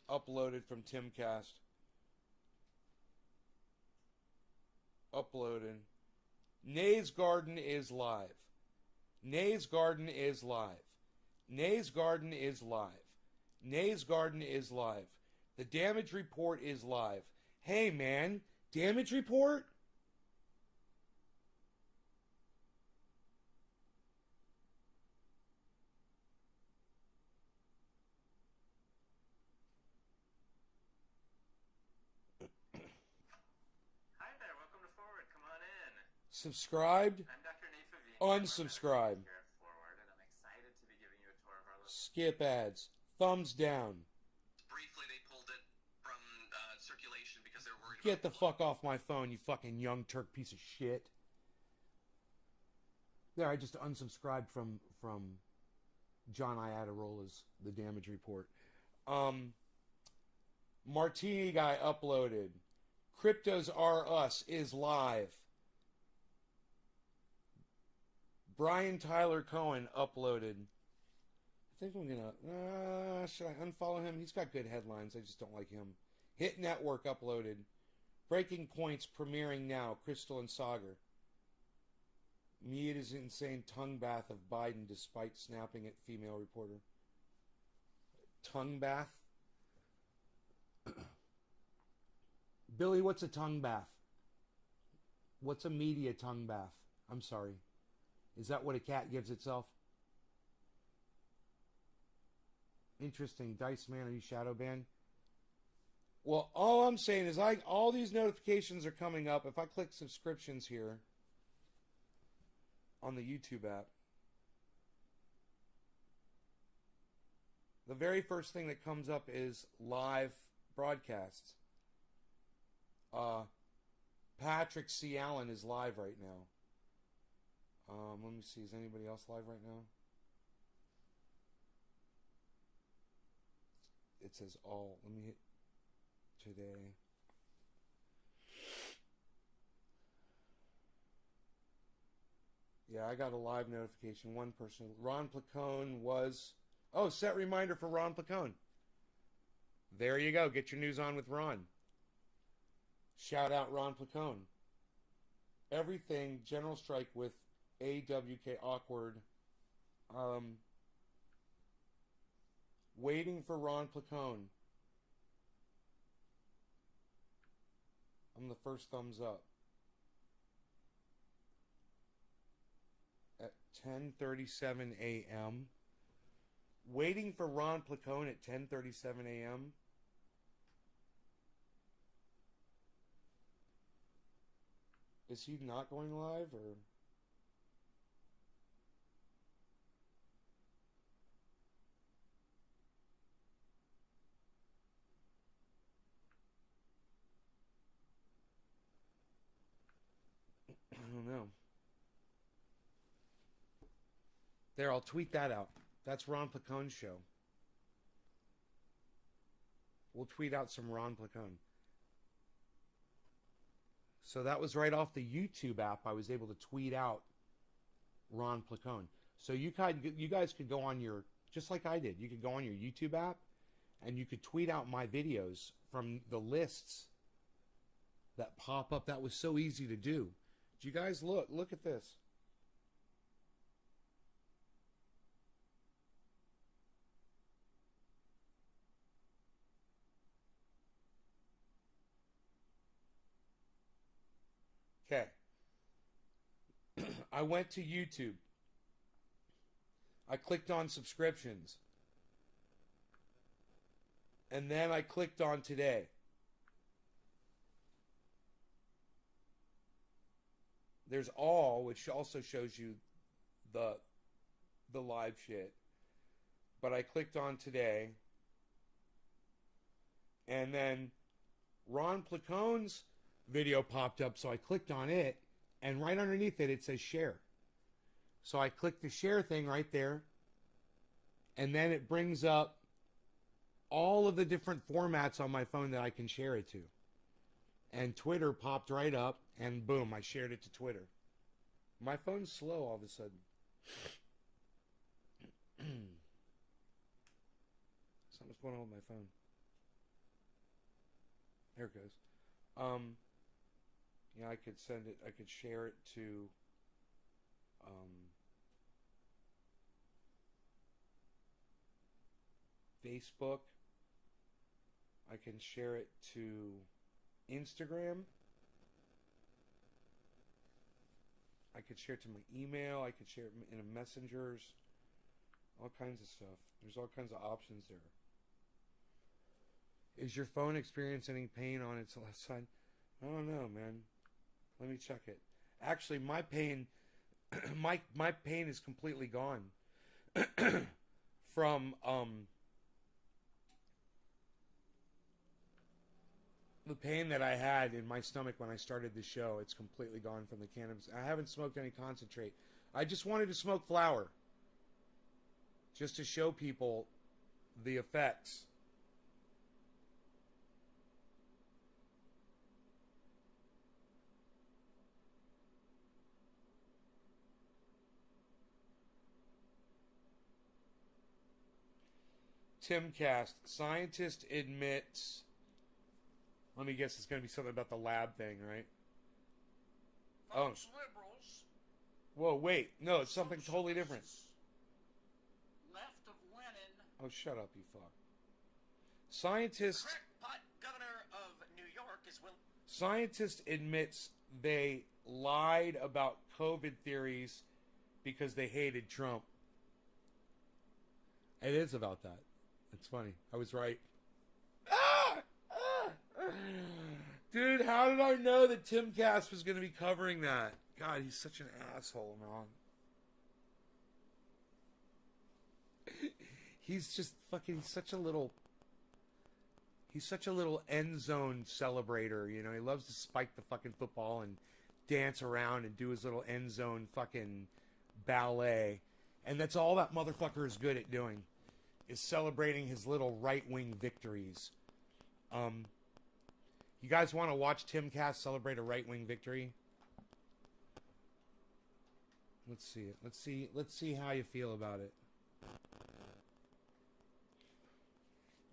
S1: Uploaded from Timcast. Uploaded. Nay's Garden is live. Nay's Garden is live. Nay's Garden is live. Nay's Garden is live. The damage report is live. Hey man, damage report?
S7: Hi there, welcome to Forward. Come on in.
S1: Subscribed?
S7: I'm Dr. Nate Favine.
S1: Unsubscribe.
S7: Here at Forward, and I'm excited to be giving you a tour of our
S1: Skip ads. Thumbs down.
S7: Briefly, they pulled it from circulation because they were worried
S1: Get the fuck off my phone, you fucking young Turk piece of shit. There, I just unsubscribed from John Iadarola's The Damage Report. Martini Guy uploaded. Cryptos Are Us is live. Brian Tyler Cohen uploaded. I think I'm gonna... should I unfollow him? He's got good headlines. I just don't like him. Hit Network uploaded. Breaking Points premiering now. Crystal and Sagar. Mia's insane tongue bath of Biden despite snapping at female reporter. Tongue bath? Billy, what's a tongue bath? What's a media tongue bath? I'm sorry. Is that what a cat gives itself? Interesting. Dice Man, are you shadow banned? Well, all I'm saying is all these notifications are coming up. If I click subscriptions here on the YouTube app, the very first thing that comes up is live broadcasts. Patrick C. Allen is live right now. Let me see. Is anybody else live right now? It says all. Let me hit today. Yeah, I got a live notification. One person. Ron Placone was... Oh, set reminder for Ron Placone. There you go. Get your news on with Ron. Shout out Ron Placone. Everything General Strike with AWK awkward. Waiting for Ron Placone. I'm the first thumbs up. At 10:37 a.m. Waiting for Ron Placone at 10:37 a.m. Is he not going live, or? I don't know. There, I'll tweet that out. That's Ron Placone's show. We'll tweet out some Ron Placone. So that was right off the YouTube app. I was able to tweet out Ron Placone. So you guys could go on your, just like I did, you could go on your YouTube app and you could tweet out my videos from the lists that pop up. That was so easy to do. Did you guys look at this? Okay. I went to YouTube. I clicked on subscriptions. And then I clicked on today. There's all, which also shows you the live shit. But I clicked on today. And then Ron Placone's video popped up, so I clicked on it, and right underneath it, it says share. So I clicked the share thing right there, and then it brings up all of the different formats on my phone that I can share it to. And Twitter popped right up, and boom, I shared it to Twitter. My phone's slow all of a sudden. Something's going on with my phone. There it goes. Yeah, I could send it, I could share it to, Facebook. I can share it to Instagram. I could share it to my email. I could share it in a messengers. All kinds of stuff. There's all kinds of options there. Is your phone experiencing any pain on its left side? I don't know, man. Let me check it. Actually, my pain, my pain is completely gone from the pain that I had in my stomach when I started the show. It's completely gone from the cannabis. I haven't smoked any concentrate. I just wanted to smoke flower, just to show people the effects. Timcast, scientist admits. Let me guess, it's going to be something about the lab thing, right?
S8: Folks, liberals.
S1: Whoa, wait. No, it's something totally different.
S8: Left of Lenin.
S1: Oh, shut up, you fuck. Scientist.
S8: Crackpot governor of New York is willing.
S1: Scientist admits they lied about COVID theories because they hated Trump. It is about that. It's funny. I was right. Dude, how did I know that Timcast was going to be covering that? God, he's such an asshole, man. He's just fucking, he's such a little end zone celebrator, you know. He loves to spike the fucking football and dance around and do his little end zone fucking ballet. And that's all that motherfucker is good at doing, is celebrating his little right-wing victories. You guys want to watch Timcast celebrate a right-wing victory? Let's see it. Let's see how you feel about it.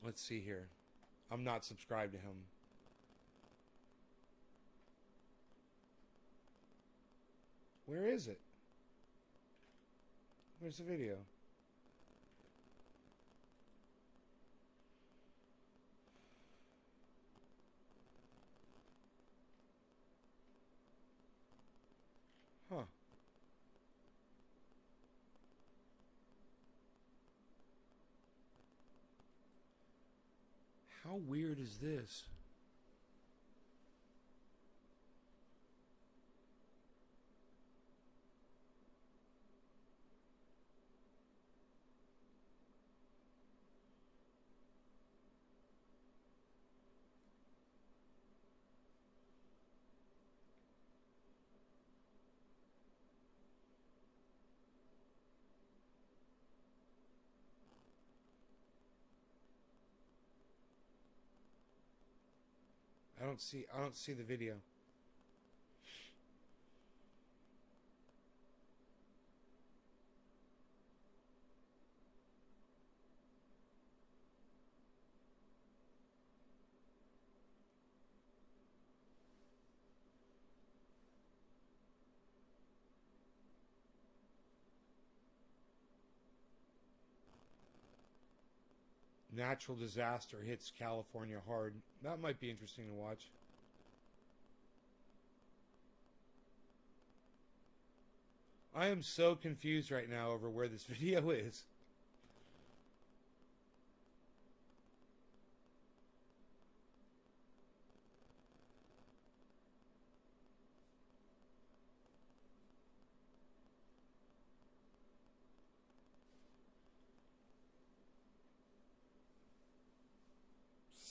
S1: Let's see here. I'm not subscribed to him. Where is it? Where's the video? Huh. How weird is this? I don't see the video. Natural disaster hits California hard. That might be interesting to watch. I am so confused right now over where this video is.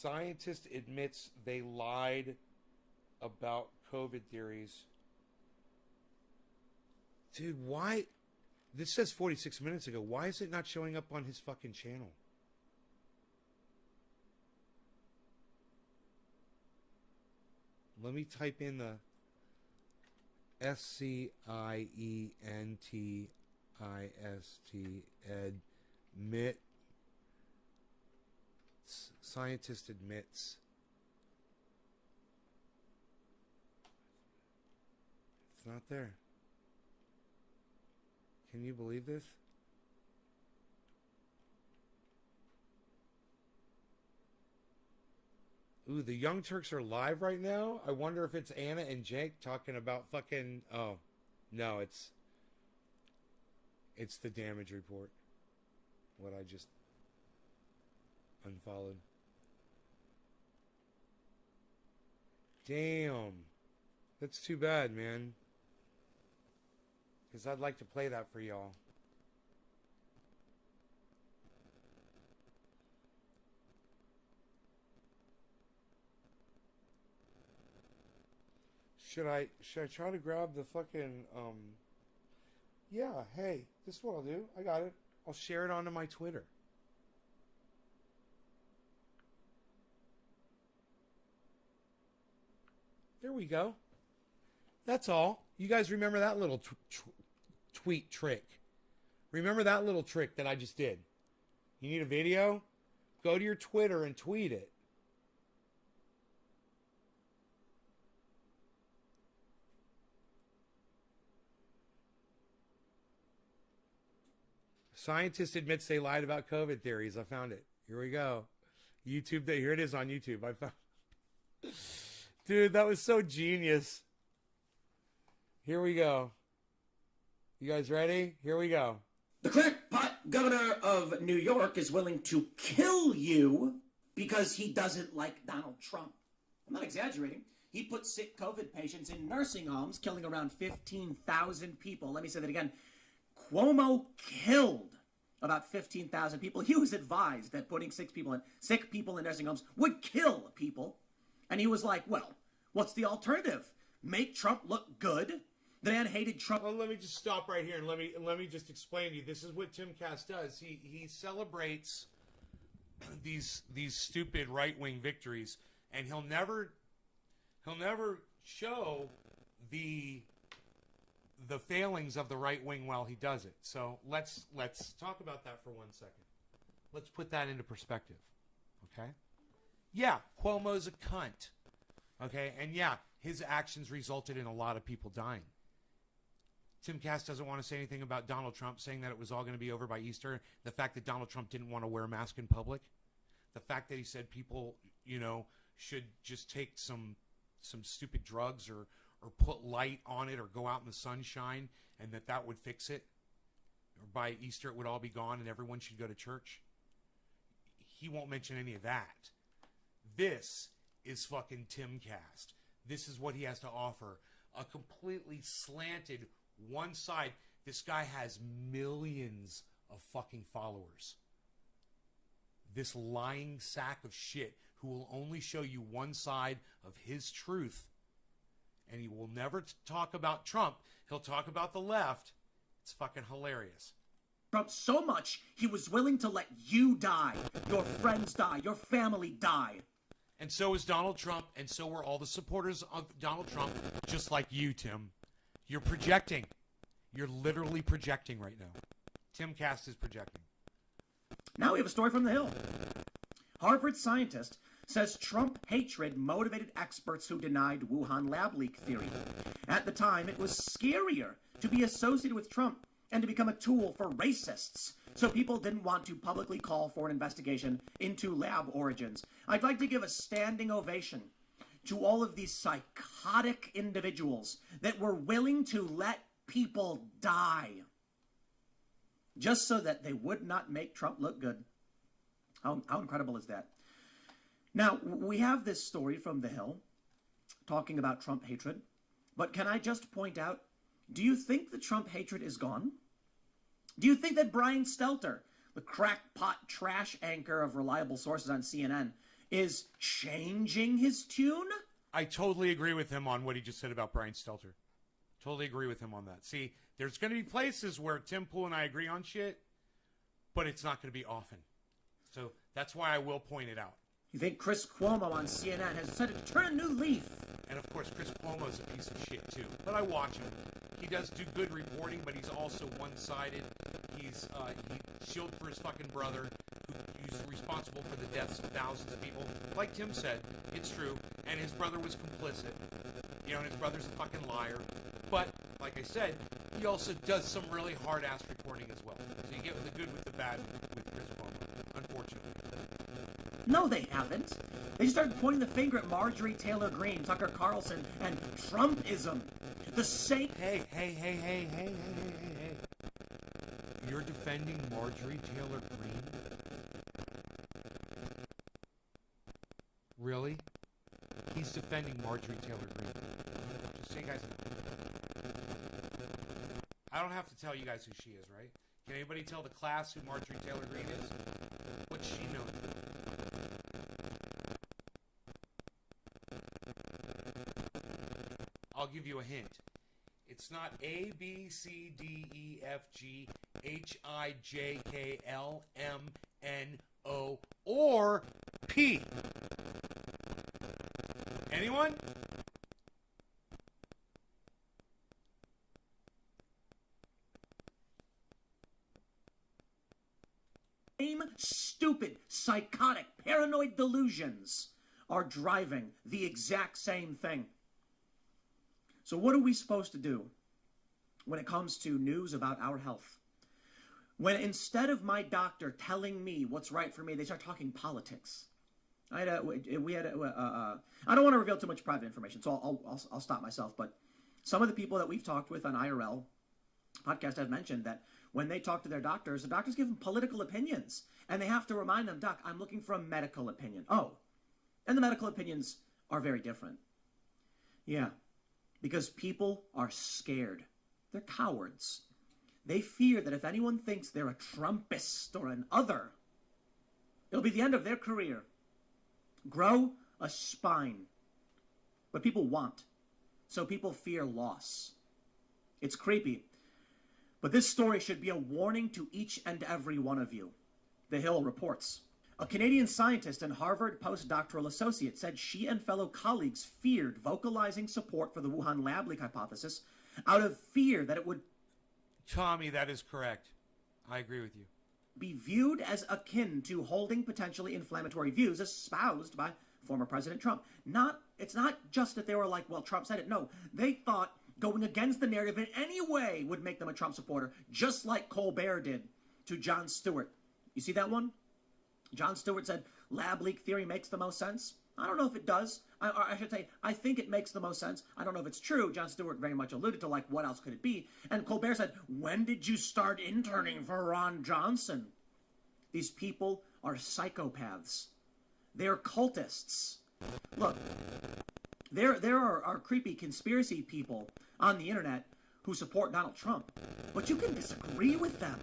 S1: Scientist admits they lied about COVID theories. Dude, why? This says 46 minutes ago. Why is it not showing up on his fucking channel? Let me type in the SCIENTIST admit. Scientist admits. It's not there. Can you believe this? Ooh, the Young Turks are live right now. I wonder if it's Anna and Jake talking about fucking... Oh, no, it's the damage report. What I just unfollowed. Damn. That's too bad, man. Because I'd like to play that for y'all. Should I try to grab the fucking, yeah, hey, this is what I'll do. I got it. I'll share it onto my Twitter. There we go. That's all. You guys remember that little tweet trick? Remember that little trick that I just did? You need a video? Go to your Twitter and tweet it. Scientist admits they lied about COVID theories. I found it. Here we go. YouTube. Here it is on YouTube. I found. Dude, that was so genius. Here we go. You guys ready? Here we go.
S9: The crackpot governor of New York is willing to kill you because he doesn't like Donald Trump. I'm not exaggerating. He put sick COVID patients in nursing homes, killing around 15,000 people. Let me say that again. Cuomo killed about 15,000 people. He was advised that putting sick people in nursing homes would kill people. And he was like, well, what's the alternative? Make Trump look good? The man hated Trump.
S1: Well, let me just stop right here and let me just explain to you. This is what Tim Cass does. He celebrates these stupid right-wing victories, and he'll never show the failings of the right wing while he does it. So let's talk about that for 1 second. Let's put that into perspective. Okay? Yeah, Cuomo's a cunt. Okay? And yeah, his actions resulted in a lot of people dying. Tim Cass doesn't want to say anything about Donald Trump saying that it was all going to be over by Easter. The fact that Donald Trump didn't want to wear a mask in public. The fact that he said people, should just take some stupid drugs or put light on it or go out in the sunshine and that would fix it. Or by Easter it would all be gone and everyone should go to church. He won't mention any of that. This is fucking Tim Cast. This is what he has to offer. A completely slanted one side. This guy has millions of fucking followers. This lying sack of shit who will only show you one side of his truth. And he will never talk about Trump. He'll talk about the left. It's fucking hilarious.
S9: Trump so much, he was willing to let you die, your friends die, your family die.
S1: And so is Donald Trump, and so were all the supporters of Donald Trump, just like you, Tim. You're projecting. You're literally projecting right now. Tim Cast is projecting.
S9: Now we have a story from the Hill. Harvard scientist says Trump hatred motivated experts who denied Wuhan lab leak theory. At the time, it was scarier to be associated with Trump and to become a tool for racists. So people didn't want to publicly call for an investigation into lab origins. I'd like to give a standing ovation to all of these psychotic individuals that were willing to let people die just so that they would not make Trump look good. How incredible is that? Now, we have this story from The Hill talking about Trump hatred, but can I just point out, do you think the Trump hatred is gone? Do you think that Brian Stelter, the crackpot trash anchor of reliable sources on CNN, is changing his tune?
S1: I totally agree with him on what he just said about Brian Stelter. Totally agree with him on that. See, there's going to be places where Tim Pool and I agree on shit, but it's not going to be often. So that's why I will point it out.
S9: You think Chris Cuomo on CNN has decided to turn a new leaf?
S1: And of course, Chris Cuomo's a piece of shit too. But I watch him. He does do good reporting, but he's also one-sided. He shielded for his fucking brother, who's responsible for the deaths of thousands of people. Like Tim said, it's true. And his brother was complicit. You know, and his brother's a fucking liar. But, like I said, he also does some really hard-ass reporting as well. So you get the good with the bad with Chris Cuomo, unfortunately.
S9: No, they haven't. They started pointing the finger at Marjorie Taylor Greene, Tucker Carlson, and Trumpism. The sake...
S1: Hey. You're defending Marjorie Taylor Greene? Really? He's defending Marjorie Taylor Greene. Just so you guys know. I don't have to tell you guys who she is, right? Can anybody tell the class who Marjorie Taylor Greene is? What's she known for? I'll give you a hint. It's not A, B, C, D, E, F, G, H, I, J, K, L, M, N, O, or P. Anyone?
S9: Same stupid, psychotic, paranoid delusions are driving the exact same thing. So what are we supposed to do when it comes to news about our health? When instead of my doctor telling me what's right for me, they start talking politics. I don't want to reveal too much private information, so I'll stop myself. But some of the people that we've talked with on IRL podcast have mentioned that when they talk to their doctors, the doctors give them political opinions, and they have to remind them, Doc, I'm looking for a medical opinion. Oh, and the medical opinions are very different. Yeah, because people are scared. They're cowards. They fear that if anyone thinks they're a Trumpist or an other, it'll be the end of their career. Grow a spine. But people want. So people fear loss. It's creepy. But this story should be a warning to each and every one of you. The Hill reports. A Canadian scientist and Harvard postdoctoral associate said she and fellow colleagues feared vocalizing support for the Wuhan lab leak hypothesis out of fear that it would...
S1: Tommy, that is correct. I agree with you.
S9: ...be viewed as akin to holding potentially inflammatory views espoused by former President Trump. It's not just that they were like, well, Trump said it. No, they thought going against the narrative in any way would make them a Trump supporter, just like Colbert did to Jon Stewart. You see that one? Jon Stewart said, lab leak theory makes the most sense. I don't know if it does. I should say, I think it makes the most sense. I don't know if it's true. Jon Stewart very much alluded to, like, what else could it be? And Colbert said, when did you start interning for Ron Johnson? These people are psychopaths. They're cultists. Look, there are creepy conspiracy people on the internet who support Donald Trump, but you can disagree with them.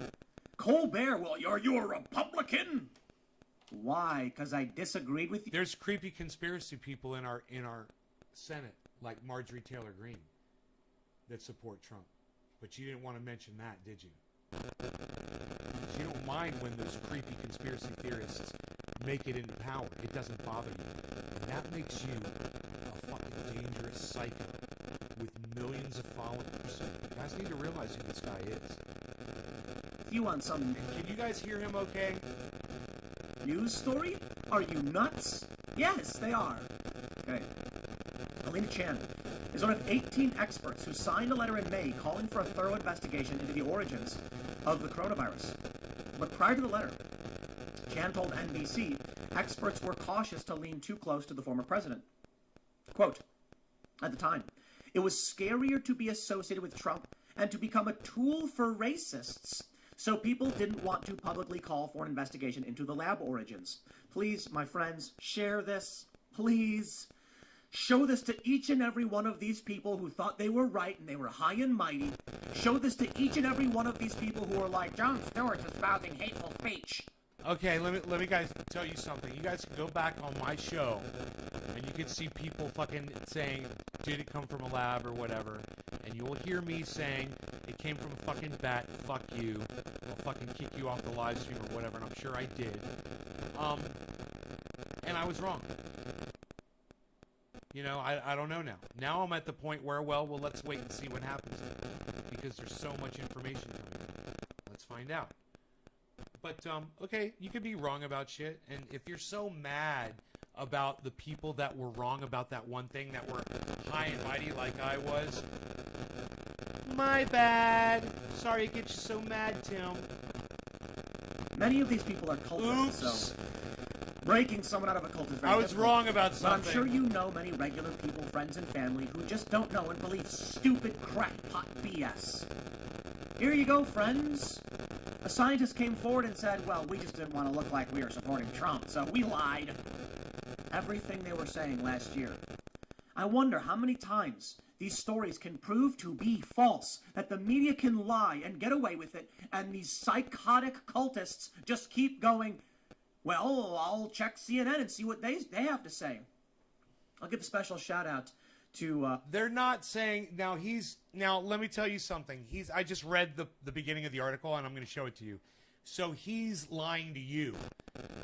S9: Colbert, well, are you a Republican? Why? Because I disagreed with you?
S1: There's creepy conspiracy people in our Senate, like Marjorie Taylor Greene, that support Trump. But you didn't want to mention that, did you? You don't mind when those creepy conspiracy theorists make it into power. It doesn't bother you. And that makes you a fucking dangerous psycho with millions of followers. You guys need to realize who this guy is.
S9: You want some...
S1: Can you guys hear him okay?
S9: News story? Are you nuts? Yes, they are. Okay. Alina Chan is one of 18 experts who signed a letter in May calling for a thorough investigation into the origins of the coronavirus. But prior to the letter, Chan told NBC experts were cautious to lean too close to the former president. Quote, at the time, it was scarier to be associated with Trump and to become a tool for racists. So people didn't want to publicly call for an investigation into the lab origins. Please, my friends, share this. Please. Show this to each and every one of these people who thought they were right and they were high and mighty. Show this to each and every one of these people who are like, Jon Stewart's espousing hateful speech.
S1: Okay, let me guys tell you something. You guys can go back on my show, and you can see people fucking saying, "Did it come from a lab or whatever?" And you will hear me saying, "It came from a fucking bat. Fuck you. I'll fucking kick you off the live stream or whatever." And I'm sure I did. And I was wrong. You know, I don't know now. Now I'm at the point where, well, let's wait and see what happens, because there's so much information coming in. Let's find out. But, okay, you could be wrong about shit, and if you're so mad about the people that were wrong about that one thing, that were high and mighty like I was, my bad. Sorry it gets you so mad, Tim.
S9: Many of these people are cultists,
S1: Oops.
S9: so breaking someone out of a cult is very
S1: I was
S9: difficult.
S1: wrong about
S9: But I'm
S1: something.
S9: sure you know many regular people, friends and family, who just don't know and believe stupid crackpot BS. Here you go, friends. A scientist came forward and said, well, we just didn't want to look like we were supporting Trump, so we lied. Everything they were saying last year. I wonder how many times these stories can prove to be false, that the media can lie and get away with it, and these psychotic cultists just keep going, well, I'll check CNN and see what they have to say. I'll give a special shout out to
S1: They're not saying now let me tell you something. I just read the beginning of the article, and I'm going to show it to you. So he's lying to you.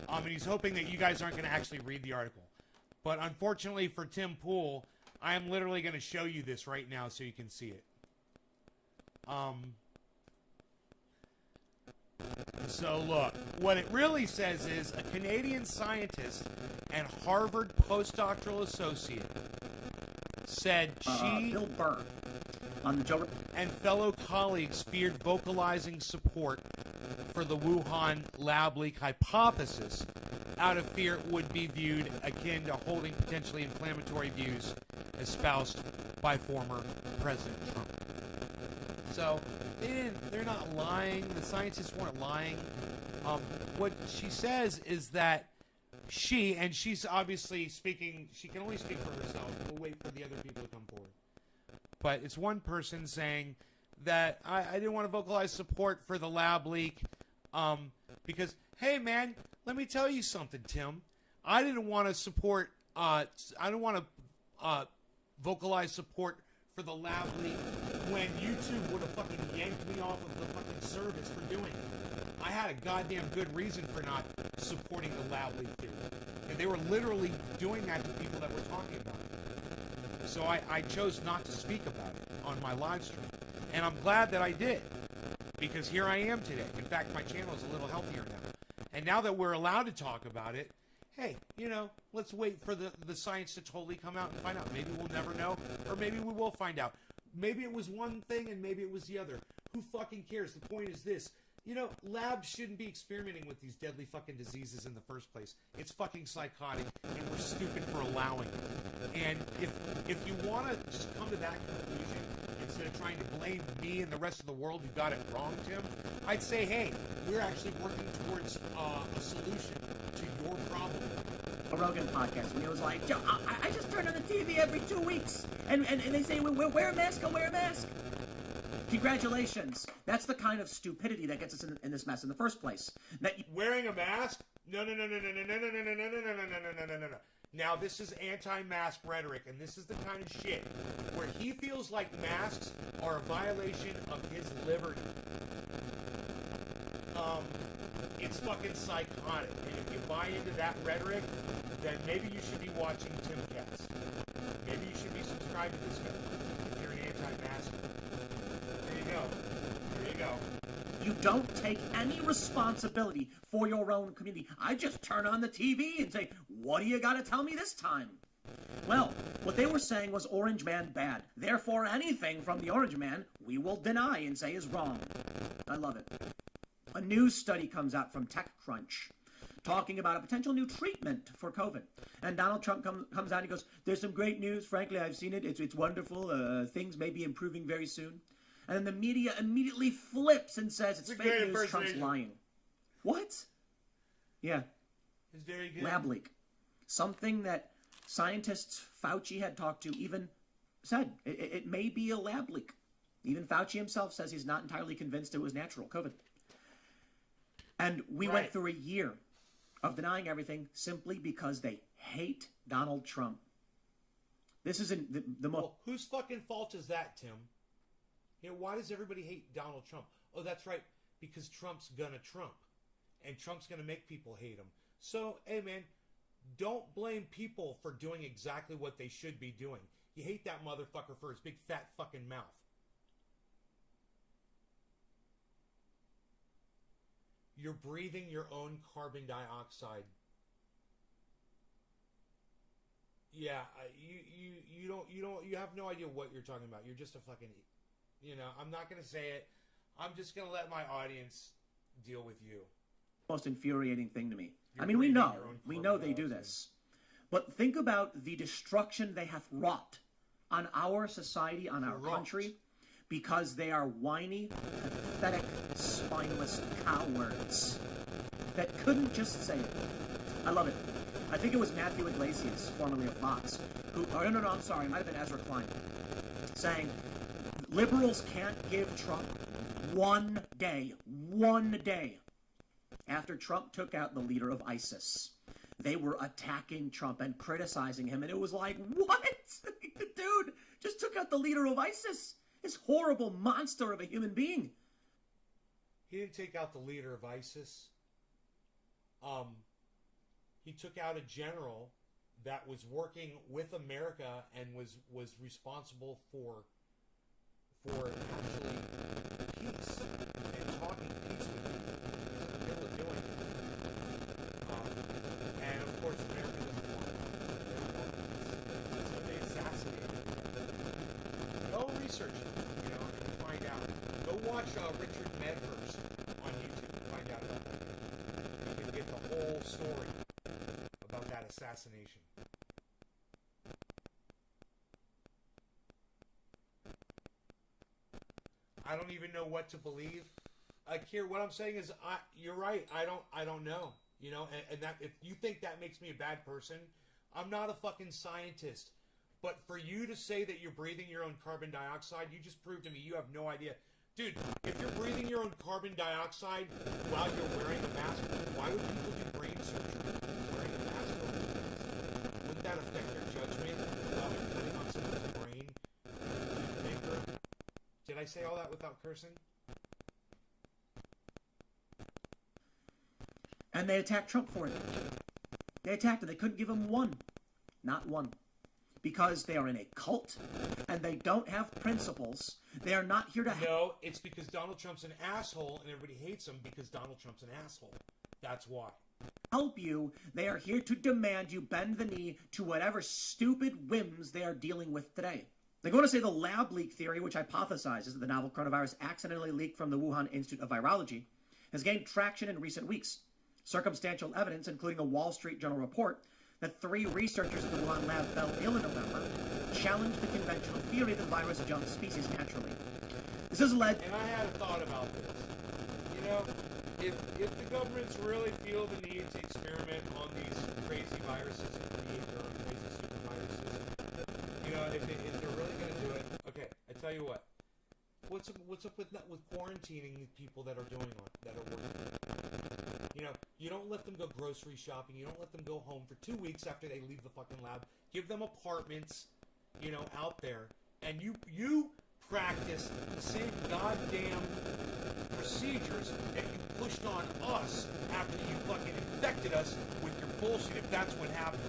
S1: And he's hoping that you guys aren't going to actually read the article. But unfortunately for Tim Pool, I am literally going to show you this right now so you can see it. So look, what it really says is a Canadian scientist and Harvard postdoctoral associate said she
S9: Bill Burr on the Joe
S1: and fellow colleagues feared vocalizing support for the Wuhan lab leak hypothesis out of fear it would be viewed akin to holding potentially inflammatory views espoused by former President Trump. So they're not lying. The scientists weren't lying. What she says is that she's obviously speaking, she can only speak for herself. We'll wait for the other people to come forward. But it's one person saying that I didn't want to vocalize support for the lab leak because, hey man, let me tell you something, Tim. I didn't want to support, I didn't want to vocalize support for the lab leak when YouTube would have fucking yanked me off of the fucking service for doing it. I had a goddamn good reason for not supporting the lab leak theory. And they were literally doing that to people that were talking about it. So I chose not to speak about it on my live stream. And I'm glad that I did. Because here I am today. In fact, my channel is a little healthier now. And now that we're allowed to talk about it, hey, you know, let's wait for the science to totally come out and find out. Maybe we'll never know, or maybe we will find out. Maybe it was one thing and maybe it was the other. Who fucking cares? The point is this. You know, labs shouldn't be experimenting with these deadly fucking diseases in the first place. It's fucking psychotic, and we're stupid for allowing it. And if you want to just come to that conclusion, instead of trying to blame me and the rest of the world who got it wrong, Tim, I'd say, hey, we're actually working towards a solution to your problem.
S9: a Rogan podcast when he was like, Joe, I just turn on the TV every 2 weeks, and they say, wear a mask, I'll wear a mask. Congratulations. That's the kind of stupidity that gets us in this mess in the first place.
S1: Wearing a mask? No. Now, this is anti-mask rhetoric, and this is the kind of shit where he feels like masks are a violation of his liberty. It's fucking psychotic, and if you buy into that rhetoric, then maybe you should be watching Timcast. Maybe you should be subscribed to this guy if you're an anti-masker. There you go. There you go.
S9: You don't take any responsibility for your own community. I just turn on the TV and say, what do you got to tell me this time? Well, what they were saying was Orange Man bad. Therefore, anything from the Orange Man, we will deny and say is wrong. I love it. A new study comes out from TechCrunch talking about a potential new treatment for COVID. And Donald Trump comes out and he goes, there's some great news. Frankly, I've seen it. It's wonderful. Things may be improving very soon. And then the media immediately flips and says it's fake news, Trump's lying. What? Yeah.
S1: It's very good.
S9: Lab leak. Something that scientists Fauci had talked to even said. It may be a lab leak. Even Fauci himself says he's not entirely convinced it was natural COVID. And we
S1: Right.
S9: went through a year of denying everything simply because they hate Donald Trump. This isn't the most...
S1: Well, whose fucking fault is that, Tim? You know, why does everybody hate Donald Trump? Oh, that's right, because Trump's gonna Trump. And Trump's gonna make people hate him. So, hey man, don't blame people for doing exactly what they should be doing. You hate that motherfucker for his big fat fucking mouth. You're breathing your own carbon dioxide. Yeah, you have no idea what you're talking about. You're just a fucking, you know, I'm not going to say it. I'm just going to let my audience deal with you.
S9: most infuriating thing to me.
S1: You're
S9: I mean, we
S1: breathing
S9: know,
S1: your own
S9: we
S1: carbon
S9: know they do
S1: dioxide.
S9: this. But think about the destruction they have wrought on our society, on our
S1: Corrupt.
S9: country, because they are whiny, pathetic, spineless cowards that couldn't just say it. I love it. I think it was Matthew Iglesias, formerly of Fox, who, oh, no, I'm sorry, it might have been Ezra Klein, saying, liberals can't give Trump one day after Trump took out the leader of ISIS. They were attacking Trump and criticizing him, and it was like, what? The dude just took out the leader of ISIS, this horrible monster of a human being.
S1: He didn't take out the leader of ISIS. He took out a general that was working with America and was responsible for actually peace and talking peace with people. He was in the middle of doing it. And of course, America doesn't want it. They don't want peace. So they assassinated him. Go research it, you know, and find out. Go watch Richard Medhurst on YouTube and find out about that. You can get the whole story about that assassination. I don't even know what to believe. Kier, what I'm saying is, you're right. I don't know. You know, and that if you think that makes me a bad person, I'm not a fucking scientist. But for you to say that you're breathing your own carbon dioxide, you just proved to me you have no idea. Dude, if you're breathing your own carbon dioxide while you're wearing a mask, why would people do brain surgery wearing a mask over their face? Wouldn't that affect their judgment about putting on someone's brain? Thinker? Did I say all that without cursing?
S9: And they attacked Trump for it. They attacked him. They couldn't give him one. Not one. Because they are in a cult, and they don't have principles. They are not here to help.
S1: No, it's because Donald Trump's an asshole, and everybody hates him because Donald Trump's an asshole. That's why.
S9: Help you. They are here to demand you bend the knee to whatever stupid whims they are dealing with today. They go on to say the lab leak theory, which hypothesizes that the novel coronavirus accidentally leaked from the Wuhan Institute of Virology, has gained traction in recent weeks. Circumstantial evidence, including a Wall Street Journal report that 3 researchers at the Wuhan lab fell ill in November, challenged the conventional theory that the virus jumps species naturally. This has led...
S1: And I had a thought about this. You know, if the governments really feel the need to experiment on these crazy viruses and create their own crazy super viruses, you know, if they're really going to do it, okay, I tell you what. What's up with quarantining the people that are working? You know, you don't let them go grocery shopping. You don't let them go home for 2 weeks after they leave the fucking lab. Give them apartments, you know, out there, and you practice the same goddamn procedures that you pushed on us after you fucking infected us with your bullshit. If that's what happened.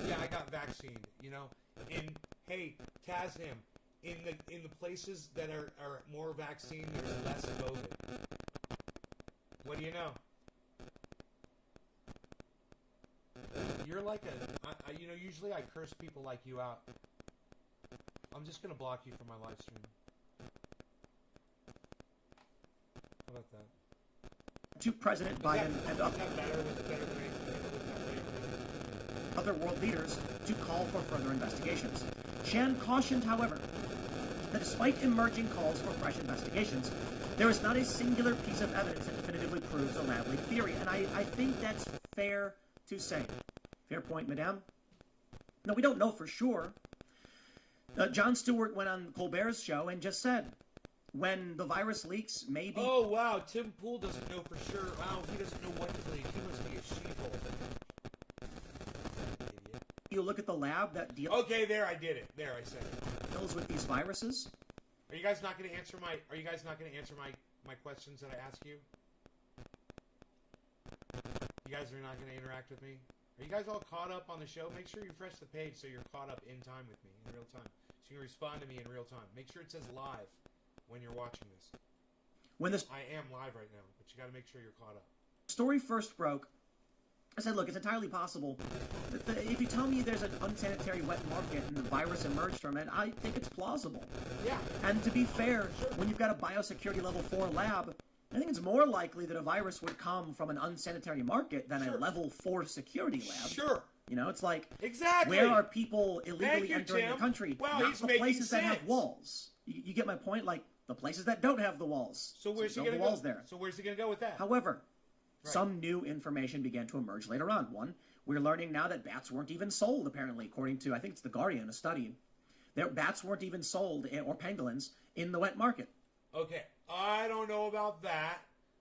S1: Yeah, I got vaccinated, you know. And hey, Tasnim, in the places that are more vaccine, there's less COVID. What do you know? You're like you know, usually I curse people like you out. I'm just gonna block you from my live stream. How about that?
S9: to President Biden and
S1: Was that better? Was it better than anything? Was that better?
S9: other world leaders to call for further investigations. Chan cautioned, however, that despite emerging calls for fresh investigations, there is not a singular piece of evidence that definitively proves the lab leak theory, and I think that's fair to say. Fair point, madame? No, we don't know for sure, Jon Stewart went on Colbert's show and just said, when the virus leaks, maybe...
S1: Oh, wow, Tim Pool doesn't know for sure. Wow, he doesn't know what to believe. He must be a sheeple. Idiot.
S9: You look at the lab that deals
S1: Okay, there, I did it. There, I said it.
S9: with these viruses.
S1: Are you guys not going to answer my my questions that I ask you? You guys are not going to interact with me? Are you guys all caught up on the show? Make sure you refresh the page so you're caught up in time with me, in real time. So you can respond to me in real time. Make sure it says live when you're watching this.
S9: When this
S1: I am live right now, but you got to make sure you're caught up.
S9: story first broke, I said, look, it's entirely possible that if you tell me there's an unsanitary wet market and the virus emerged from it, I think it's plausible.
S1: Yeah.
S9: And to be fair, when you've got a biosecurity level 4 lab, I think it's more likely that a virus would come from an unsanitary market than a level 4 security lab.
S1: Sure.
S9: You know, it's like,
S1: Exactly.
S9: where are people
S1: Thank
S9: illegally
S1: you,
S9: entering the
S1: Tim.
S9: country?
S1: Wow,
S9: Not
S1: he's
S9: the
S1: making
S9: places that have
S1: sense.
S9: walls. You get my point? Like, the places that don't have the walls.
S1: So where's he
S9: build
S1: going to
S9: the
S1: go?
S9: walls there.
S1: So where's he going to go with that?
S9: However, some new information began to emerge later on. One, we're learning now that bats weren't even sold, apparently, according to, I think it's The Guardian, a study. Bats weren't even sold, or pangolins, in the wet market.
S1: Okay, I don't know about that.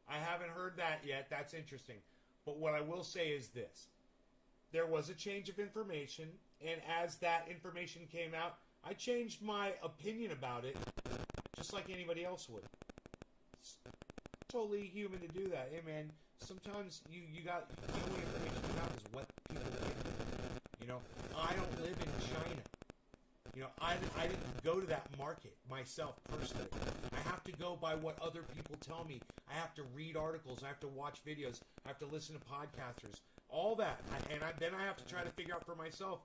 S1: I haven't heard that yet. That's interesting. But what I will say is this. There was a change of information, and as that information came out, I changed my opinion about it, just like anybody else would. It's totally human to do that. Hey, man, sometimes you got, the only information you have is what people give you. You know, I don't live in China. You know, I didn't go to that market myself personally. I have to go by what other people tell me. I have to read articles. I have to watch videos. I have to listen to podcasters. All that. Then I have to try to figure out for myself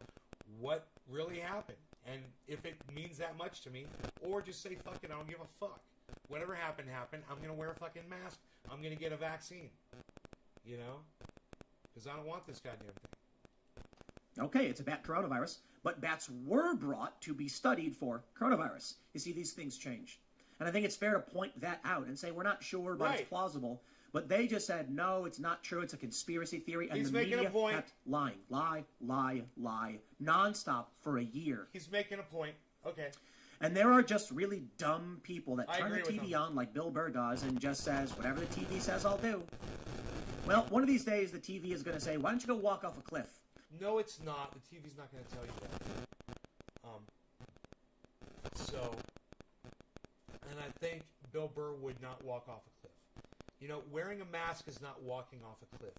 S1: what really happened. And if it means that much to me, or just say, fuck it, I don't give a fuck. Whatever happened, happened. I'm going to wear a fucking mask. I'm going to get a vaccine. You know? Because I don't want this goddamn thing.
S9: Okay, it's a bat coronavirus, but bats were brought to be studied for coronavirus. You see, these things change. And I think it's fair to point that out and say, we're not sure, but it's plausible. But they just said, no, it's not true, it's a conspiracy theory, and
S1: He's
S9: the
S1: making a
S9: media
S1: point.
S9: kept lying. Lie, nonstop for a year.
S1: He's making a point. Okay.
S9: And there are just really dumb people that
S1: I
S9: turn the
S1: agree with
S9: TV
S1: him.
S9: on like Bill Burr does and just says, whatever the TV says, I'll do. Well, one of these days, the TV is going to say, why don't you go walk off a cliff?
S1: No, it's not. The TV's not going to tell you that. And I think Bill Burr would not walk off a cliff. You know, wearing a mask is not walking off a cliff.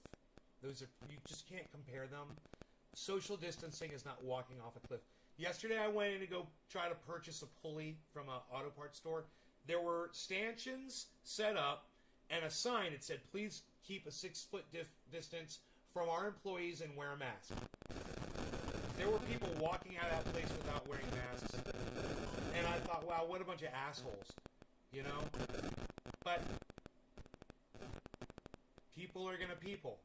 S1: Those are, you just can't compare them. Social distancing is not walking off a cliff. Yesterday, I went in to go try to purchase a pulley from an auto parts store. There were stanchions set up and a sign that said, please keep a 6-foot distance from our employees and wear a mask. There were people walking out of that place without wearing masks. And I thought, wow, what a bunch of assholes. You know? But people are going to people.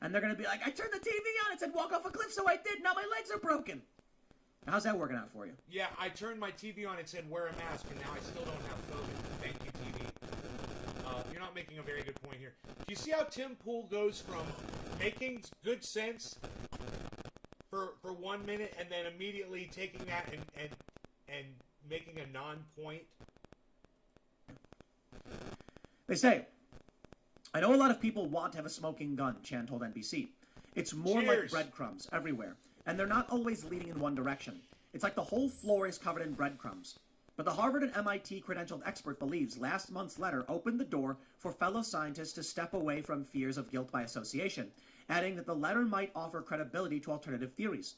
S9: And they're going to be like, I turned the TV on, it said walk off a cliff, so I did, now my legs are broken. How's that working out for you?
S1: Yeah, I turned my TV on, it said wear a mask, and now I still don't have COVID. Thank you, TV. You're not making a very good point here. Do you see how Tim Pool goes from making good sense for 1 minute and then immediately taking that and making a non-point?
S9: They say, I know a lot of people want to have a smoking gun, Chan told NBC. It's more like
S1: Cheers.
S9: breadcrumbs everywhere, and they're not always leading in one direction. It's like the whole floor is covered in breadcrumbs. But the Harvard and MIT credentialed expert believes last month's letter opened the door for fellow scientists to step away from fears of guilt by association, adding that the letter might offer credibility to alternative theories.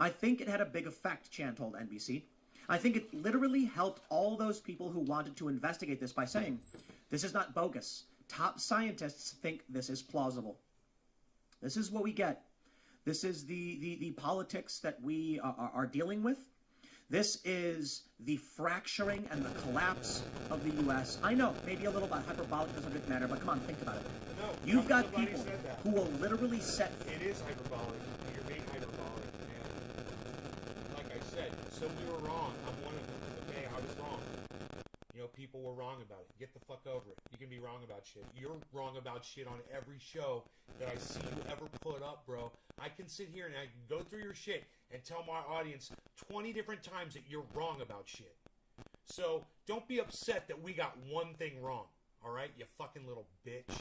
S9: I think it had a big effect, Chan told NBC. I think it literally helped all those people who wanted to investigate this by saying, this is not bogus. Top scientists think this is plausible. This is what we get. This is the politics that we are dealing with. This is the fracturing and the collapse of the U.S. I know, maybe a little bit hyperbolic doesn't really matter, but come on, think about it.
S1: No,
S9: You've got
S1: somebody
S9: people
S1: said that.
S9: who will literally set...
S1: It is hyperbolic. You're being hyperbolic. And like I said, so we were wrong. I'm one of them. Okay, I was wrong. You know, people were wrong about it. Get the fuck over it. You can be wrong about shit. You're wrong about shit on every show that I see you ever put up, bro. I can sit here and I can go through your shit and tell my audience 20 different times that you're wrong about shit. So don't be upset that we got one thing wrong. All right, you fucking little bitch.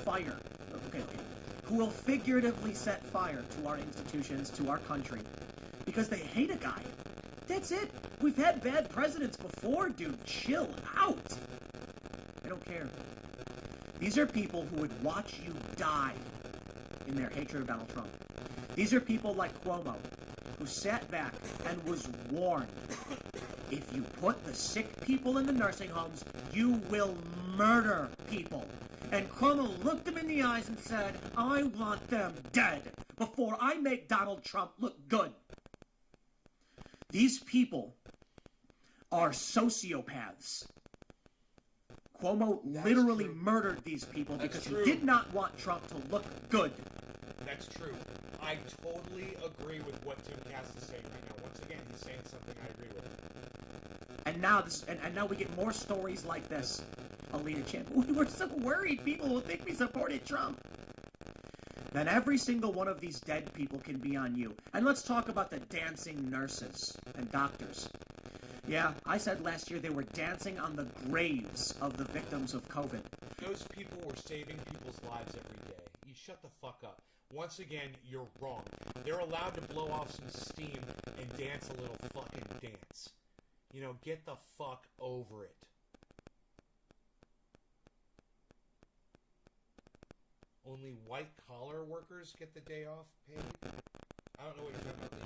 S9: Fire. Okay. Who will figuratively set fire to our institutions, to our country, because they hate a guy. That's it. We've had bad presidents before, dude. Chill out. I don't care. These are people who would watch you die in their hatred of Donald Trump. These are people like Cuomo, who sat back and was warned. If you put the sick people in the nursing homes, you will murder people. And Cuomo looked them in the eyes and said, I want them dead before I make Donald Trump look good. These people are sociopaths. Cuomo literally murdered these people because he did not want Trump to look good.
S1: That's true. I totally agree with what Tim Cass is saying right now. Once again, he's saying something I agree with.
S9: And now now we get more stories like this. Alina Champ, we were so worried people will think we supported Trump. Then every single one of these dead people can be on you. And let's talk about the dancing nurses and doctors. Yeah, I said last year they were dancing on the graves of the victims of COVID.
S1: Those people were saving people's lives every day. You shut the fuck up. Once again, you're wrong. They're allowed to blow off some steam and dance a little fucking dance. You know, get the fuck over it. Only white-collar workers get the day off paid? I don't know what you're talking about, Lee.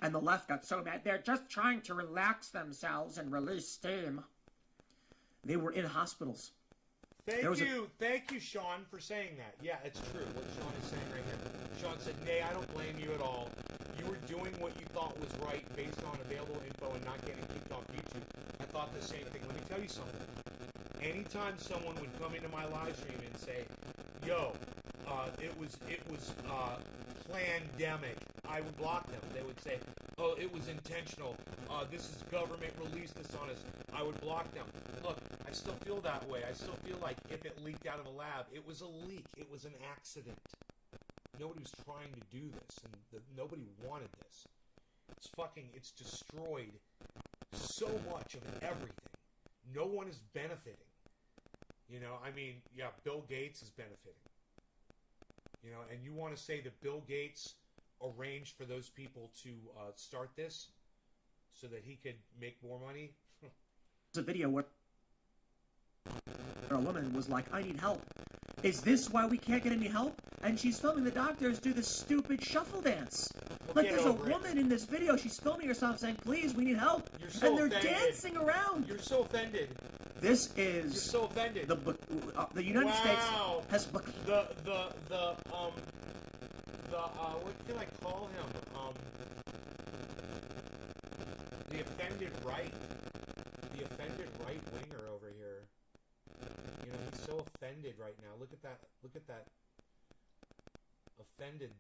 S9: And the left got so mad. They're just trying to relax themselves and release steam. They were in hospitals.
S1: Thank you, Sean, for saying that. Yeah, it's true, what Sean is saying right here. Sean said, Nay, I don't blame you at all. You were doing what you thought was right based on available info and not getting kicked off YouTube. I thought the same thing. Let me tell you something. Anytime someone would come into my live stream and say, yo, it was plandemic, I would block them. They would say, oh, it was intentional. This is government released this on us. I would block them. Look, I still feel that way. I still feel like if it leaked out of a lab, it was a leak. It was an accident. Nobody was trying to do this, and nobody wanted this. It's destroyed so much of everything. No one is benefiting. You know, I mean, yeah, Bill Gates is benefiting. You know, and you want to say that Bill Gates arranged for those people to start this so that he could make more money?
S9: It's a video where a woman was like, I need help. Is this why we can't get any help? And she's filming the doctors do this stupid shuffle dance.
S1: Well,
S9: like, there's a woman in this video, she's filming herself saying, please, we need help.
S1: You're
S9: and they're
S1: offended.
S9: dancing around.
S1: You're so offended.
S9: This is...
S1: You're so offended.
S9: The United States has...
S1: what can I call him? The offended right. The offended right winger over here. You know, he's so offended right now. Look at that offended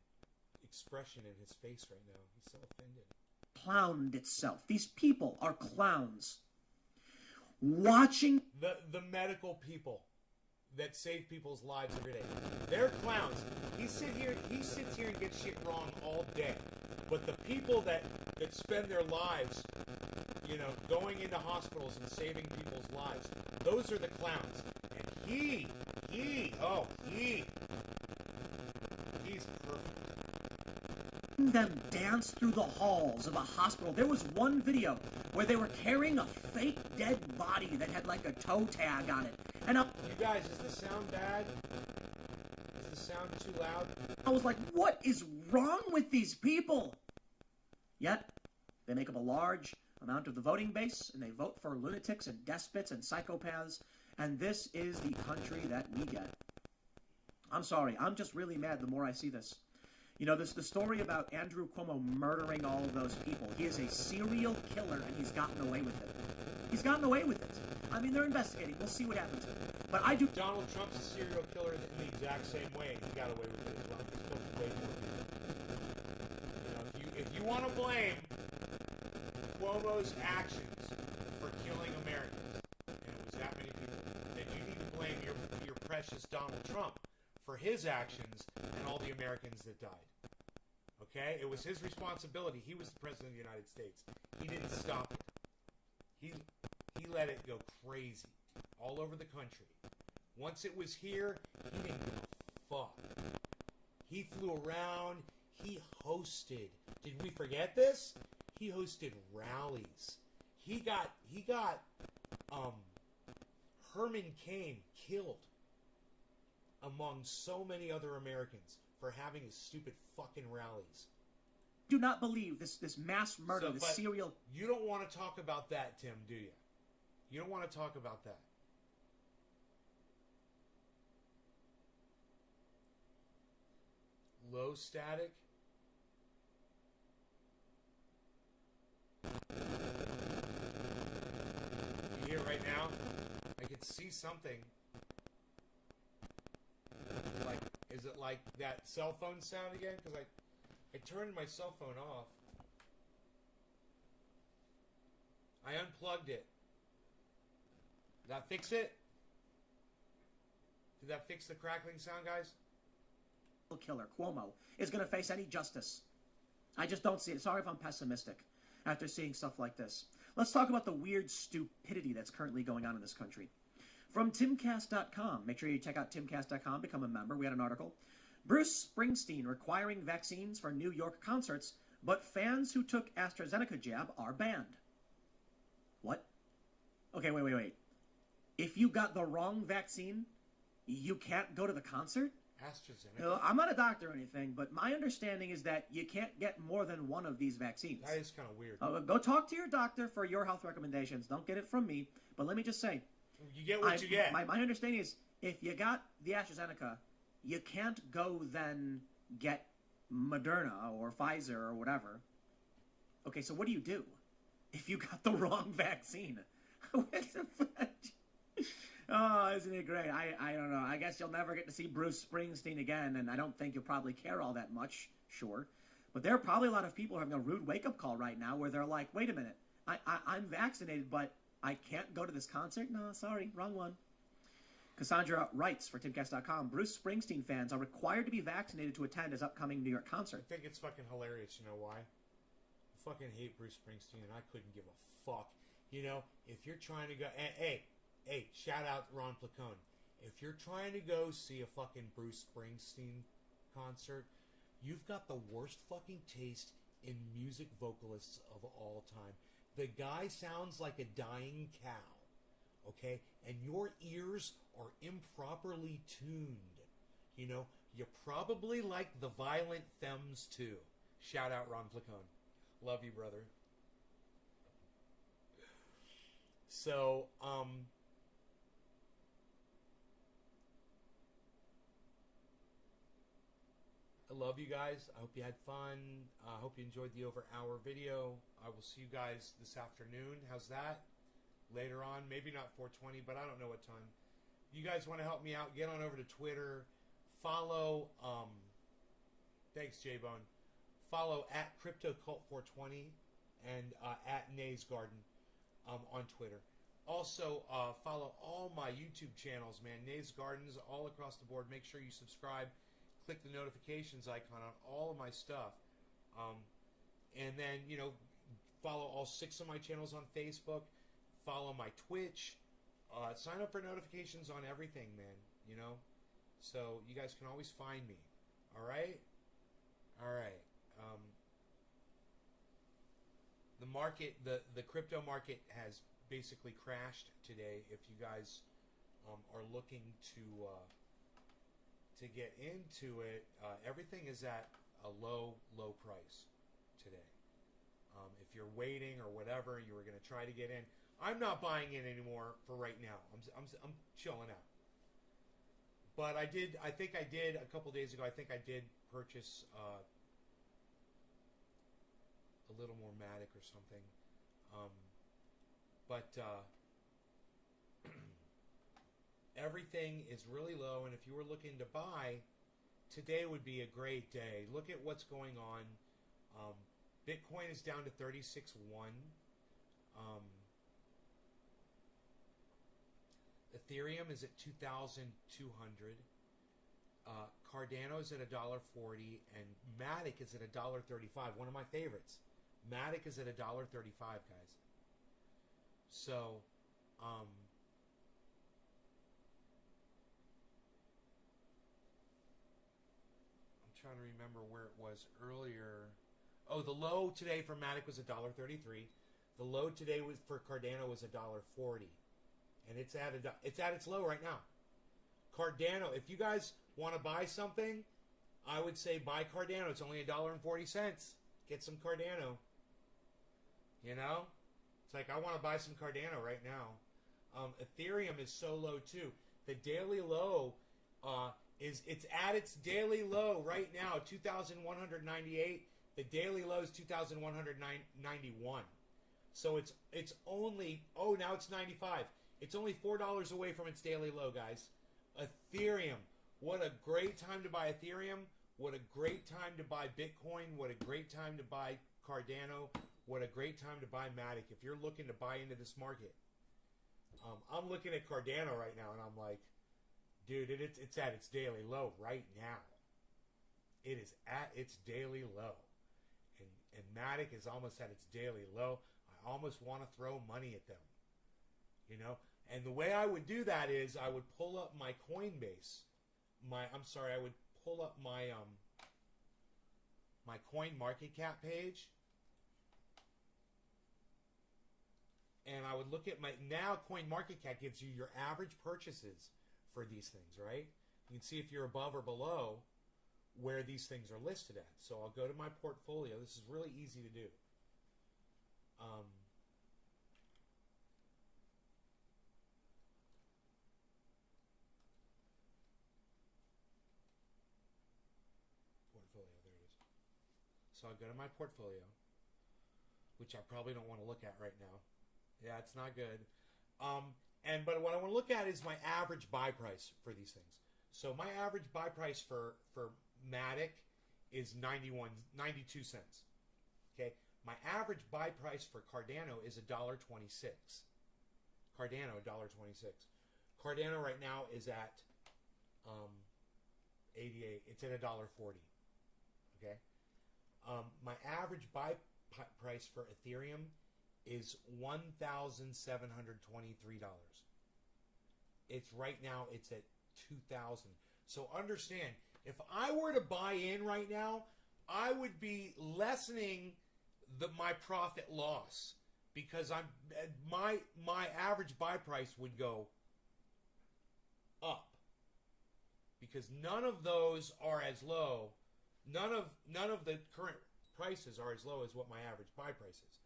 S1: expression in his face right now. He's so offended.
S9: Clowned itself. These people are clowns. Watching
S1: the medical people that save people's lives every day. They're clowns. He sits here and gets shit wrong all day. But the people that spend their lives, you know, going into hospitals and saving people's lives, those are the clowns. And he's perfect.
S9: Them dance through the halls of a hospital. There was one video where they were carrying a fake dead body that had like a toe tag on it. And
S1: you guys, is the sound bad? Is the sound too loud?
S9: I was like, what is wrong with these people? Yet, they make up a large amount of the voting base, and they vote for lunatics and despots and psychopaths, and this is the country that we get. I'm sorry, I'm just really mad the more I see this. You know, the story about Andrew Cuomo murdering all of those people. He is a serial killer, and he's gotten away with it. He's gotten away with it. I mean, they're investigating. We'll see what happens. But I do...
S1: Donald Trump's a serial killer in the exact same way. He got away with it as well. He's killed way more people. You know, if you want to blame Cuomo's actions for killing Americans, and it was that many people, then you need to blame precious Donald Trump for his actions and all the Americans that died. Okay? It was his responsibility. He was the president of the United States. He didn't stop it. He let it go crazy all over the country. Once it was here, he didn't give a fuck. He flew around. He hosted. Did we forget this? He hosted rallies. He got Herman Cain killed among so many other Americans for having his stupid fucking rallies.
S9: Do not believe this mass murder, this
S1: but
S9: serial...
S1: You don't want to talk about that, Tim, do you? You don't want to talk about that. Low static. You hear it right now? I can see something. Like, is it like that cell phone sound again? Because I turned my cell phone off. I unplugged it. Did that fix it? Did that fix the crackling sound, guys?
S9: Killer, Cuomo, is going to face any justice. I just don't see it. Sorry if I'm pessimistic after seeing stuff like this. Let's talk about the weird stupidity that's currently going on in this country. From timcast.com, make sure you check out timcast.com, become a member. We had an article. Bruce Springsteen requiring vaccines for New York concerts, but fans who took AstraZeneca jab are banned. What? Okay, wait. If you got the wrong vaccine, you can't go to the concert?
S1: AstraZeneca?
S9: No, I'm not a doctor or anything, but my understanding is that you can't get more than one of these vaccines.
S1: That is kind of weird.
S9: Go talk to your doctor for your health recommendations. Don't get it from me. But let me just say,
S1: you get what you get.
S9: My understanding is if you got the AstraZeneca, you can't go then get Moderna or Pfizer or whatever. Okay, so what do you do if you got the wrong vaccine? What the fuck? Oh, isn't it great? I don't know. I guess you'll never get to see Bruce Springsteen again, and I don't think you'll probably care all that much, sure. But there are probably a lot of people having a rude wake-up call right now where they're like, wait a minute, I'm vaccinated, but I can't go to this concert? No, sorry, wrong one. Cassandra writes for timcast.com, Bruce Springsteen fans are required to be vaccinated to attend his upcoming New York concert.
S1: I think it's fucking hilarious, you know why? I fucking hate Bruce Springsteen, and I couldn't give a fuck. You know, if you're trying to go... Hey, shout out Ron Placone. If you're trying to go see a fucking Bruce Springsteen concert, you've got the worst fucking taste in music vocalists of all time. The guy sounds like a dying cow, okay? And your ears are improperly tuned. You know, you probably like the Violent Femmes too. Shout out Ron Placone. Love you, brother. So, I love you guys. I hope you had fun. I hope you enjoyed the over hour video. I will see you guys this afternoon. How's that? Later on. Maybe not 4:20, but I don't know what time. You guys want to help me out? Get on over to Twitter. Follow, thanks, J-Bone. Follow at CryptoCult420 and at Nay's Garden on Twitter. Also, follow all my YouTube channels, man. Nay's Gardens all across the board. Make sure you subscribe. Click the notifications icon on all of my stuff. And then, you know, follow all 6 of my channels on Facebook. Follow my Twitch. Sign up for notifications on everything, man. You know? So you guys can always find me. Alright? Alright. The market, the crypto market has basically crashed today. If you guys are looking to get into it, everything is at a low price today. If you're waiting or whatever, you were going to try to get in. I'm not buying in anymore for right now. I'm chilling out. But I think I did a couple days ago. I think I did purchase a little more Matic or something. But everything is really low, and if you were looking to buy, today would be a great day. Look at what's going on. Bitcoin is down to 36.1. Ethereum is at 2,200. Cardano is at $1.40, and Matic is at $1.35. One of my favorites. Matic is at $1.35, guys. So, I'm trying to remember where it was earlier. Oh, the low today for Matic was $1.33. The low today was for Cardano was $1.40, and it's at its low right now. Cardano, if you guys want to buy something, I would say buy Cardano. It's only $1.40. Get some Cardano. You know, it's like I want to buy some Cardano right now. Ethereum is so low too. The daily low it's at its daily low right now, 2,198. The daily low is 2,191. So it's only now it's 95. It's only $4 away from its daily low, guys. Ethereum, what a great time to buy Ethereum. What a great time to buy Bitcoin. What a great time to buy Cardano. What a great time to buy Matic. If you're looking to buy into this market, I'm looking at Cardano right now, and I'm like, dude, it's at its daily low right now. It is at its daily low. And Matic is almost at its daily low. I almost want to throw money at them. You know? And the way I would do that is I would pull up my Coinbase. I would pull up my my coin market cap page. And I would look at now Coin Market Cap gives you your average purchases for these things, right? You can see if you're above or below where these things are listed at. So I'll go to my portfolio. This is really easy to do. Portfolio, there it is. So I'll go to my portfolio, which I probably don't want to look at right now. Yeah, it's not good. But what I want to look at is my average buy price for these things. So my average buy price for Matic is 92 cents. Okay, my average buy price for Cardano is $1.26. Cardano $1.26. Cardano right now is at 88. It's at $1.40. Okay, my average buy price for Ethereum is $1,723. It's right now, it's at 2,000. So understand, if I were to buy in right now, I would be lessening my profit loss because my average buy price would go up because none of those are as low. None of the current prices are as low as what my average buy price is.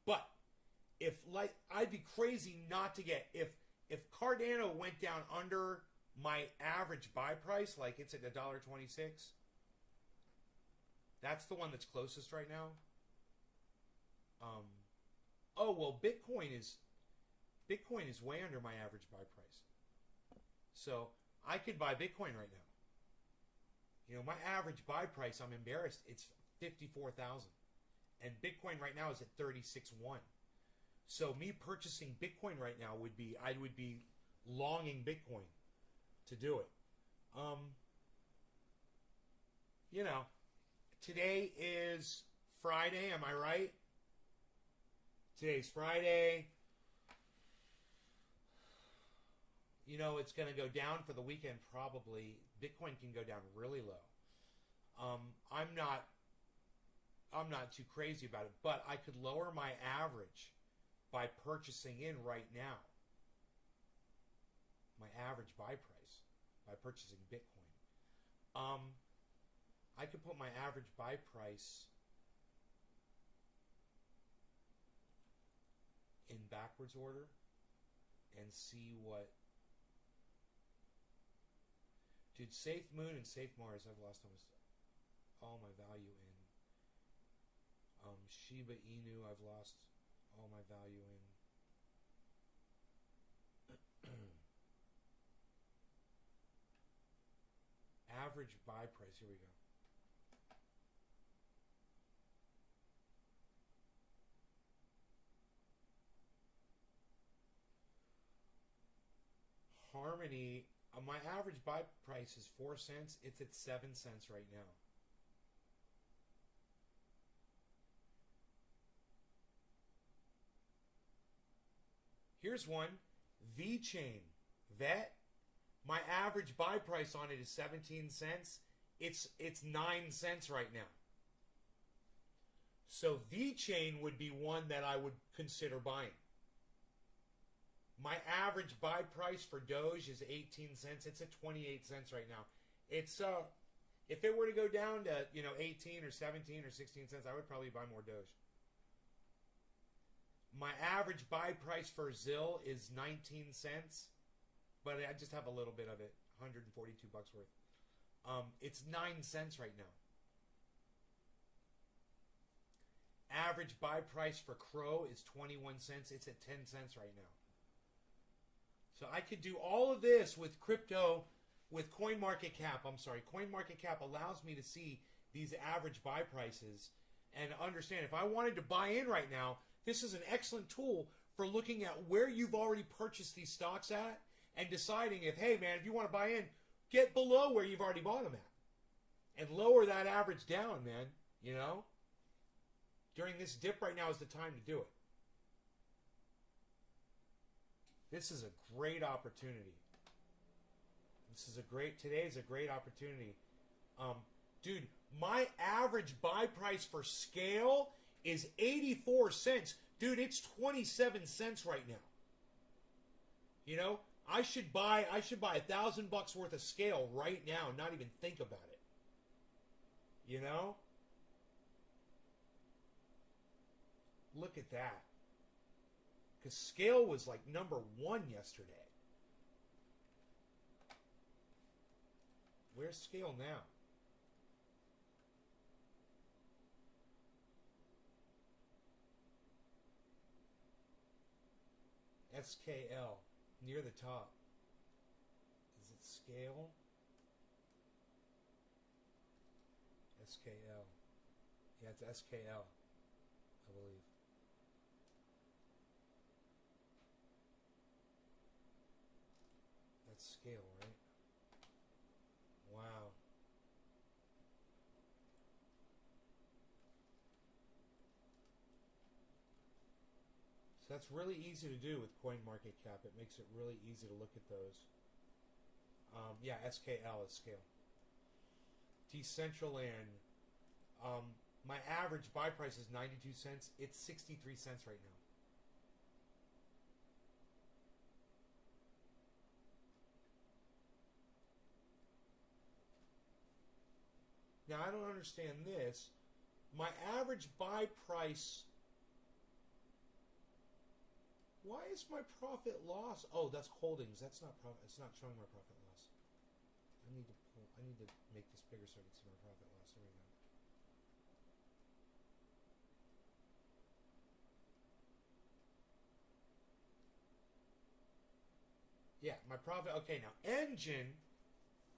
S1: But I'd be crazy not to get if Cardano went down under my average buy price, like it's at $1.26. That's the one that's closest right now. Bitcoin is way under my average buy price. So I could buy Bitcoin right now. You know, my average buy price, I'm embarrassed, it's 54,000. And Bitcoin right now is at 36.1. So me purchasing Bitcoin right now I would be longing Bitcoin to do it. You know, today is Friday, am I right? Today's Friday. You know, it's going to go down for the weekend probably. Bitcoin can go down really low. I'm not too crazy about it, but I could lower my average by purchasing in right now. My average buy price by purchasing Bitcoin. I could put my average buy price in backwards order and see what. Dude, Safe Moon and Safe Mars, I've lost almost all my value in. Shiba Inu, I've lost all my value in. Average buy price, here we go. Germany, my average buy price is 4 cents. It's at 7 cents right now. Here's one. V-Chain. Vet. My average buy price on it is 17 cents. It's 9 cents right now. So V-Chain would be one that I would consider buying. My average buy price for Doge is 18 cents. It's at 28 cents right now. It's if it were to go down to 18 or 17 or 16 cents, I would probably buy more Doge. My average buy price for ZIL is 19 cents, but I just have a little bit of it, 142 bucks worth. It's 9 cents right now. Average buy price for Crow is 21 cents. It's at 10 cents right now. So I could do all of this with crypto, with CoinMarketCap. CoinMarketCap allows me to see these average buy prices and understand if I wanted to buy in right now, this is an excellent tool for looking at where you've already purchased these stocks at and deciding if, hey man, if you want to buy in, get below where you've already bought them at and lower that average down, man. During this dip right now is the time to do it. This is a great opportunity. Today's a great opportunity. Dude, my average buy price for Scale is 84 cents. Dude, it's 27 cents right now. I should buy $1,000 worth of Scale right now and not even think about it. Look at that. Because Scale was like number 1 yesterday. Where's Scale now? SKL, near the top. Is it Scale? SKL. Yeah, it's SKL, I believe. That's Scale, right? Wow. So that's really easy to do with CoinMarketCap. It makes it really easy to look at those. Yeah, SKL is Scale. Decentraland. My average buy price is 92 cents. It's 63 cents right now. Now, I don't understand this. My average buy price... Why is my profit loss? Oh, that's holdings. That's not profit. It's not showing my profit loss. I need to make this bigger so I can see my profit loss. There we go. Yeah, my profit. Okay, now Engine.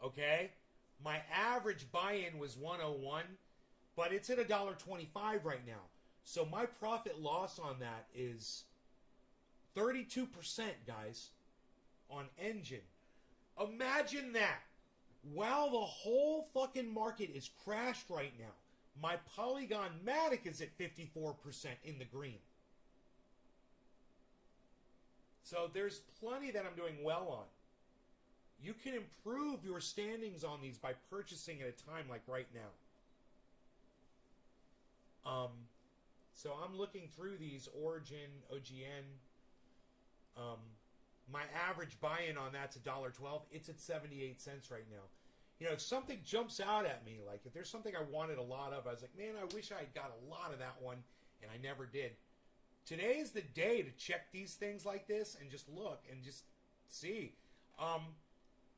S1: Okay, my average buy-in was 101, but it's at $1.25 right now. So my profit loss on that is 32%, guys, on Engine. Imagine that. While the whole fucking market is crashed right now, my Polygon Matic is at 54% in the green. So there's plenty that I'm doing well on. You can improve your standings on these by purchasing at a time like right now. So I'm looking through these Origin, OGN. My average buy-in on that's $1.12. It's at 78 cents right now. If something jumps out at me, like if there's something I wanted a lot of, I was like, man, I wish I had got a lot of that one, and I never did. Today is the day to check these things like this and just look and just see.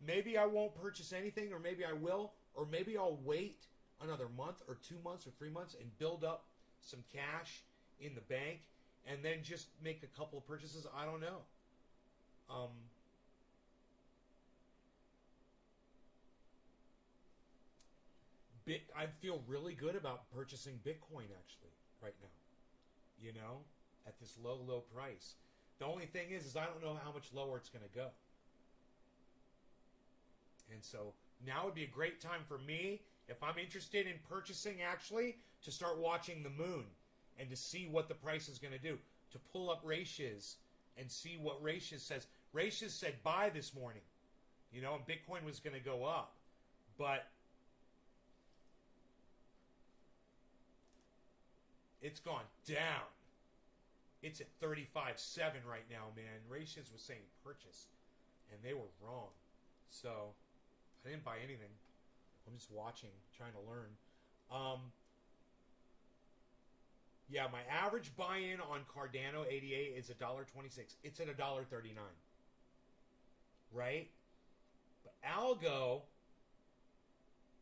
S1: Maybe I won't purchase anything, or maybe I will, or maybe I'll wait another month or 2 months or 3 months and build up some cash in the bank and then just make a couple of purchases. I don't know. I feel really good about purchasing Bitcoin actually right now. At this low price. The only thing is I don't know how much lower it's going to go. And so now would be a great time for me, if I'm interested in purchasing actually, to start watching the moon and to see what the price is going to do. To pull up Ratios and see what Ratios says. Ratios said buy this morning, and Bitcoin was going to go up. But it's gone down. It's at 35.7 right now, man. Ratios was saying purchase, and they were wrong. So I didn't buy anything. I'm just watching, trying to learn. Yeah, my average buy-in on Cardano 88 is $1.26. It's at $1.39. Right? But Algo,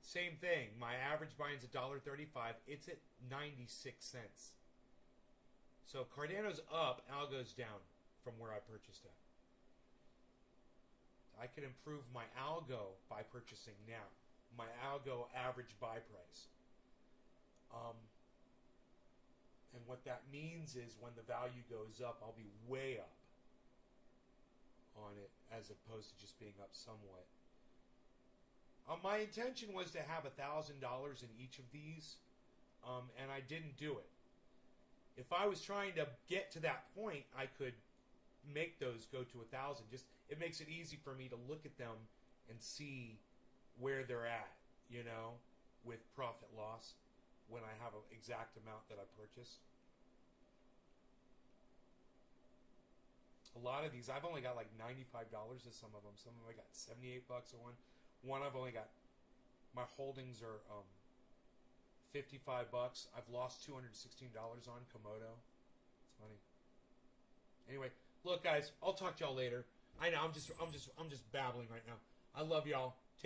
S1: same thing. My average buy-in's $1.35. It's at 96 cents. So Cardano's up, Algo's down from where I purchased it. I can improve my Algo by purchasing now. My Algo average buy price. And what that means is when the value goes up, I'll be way up on it as opposed to just being up somewhat. My intention was to have $1,000 in each of these, and I didn't do it. If I was trying to get to that point, I could make those go to 1,000. Just it makes it easy for me to look at them and see where they're at, with profit loss when I have an exact amount that I purchased. A lot of these, I've only got like $95 to some of them. Some of them I got $78 a one. One I've only got, my holdings are $55. I've lost $216 on Komodo. It's funny. Anyway, look guys, I'll talk to y'all later. I know I'm just babbling right now. I love y'all.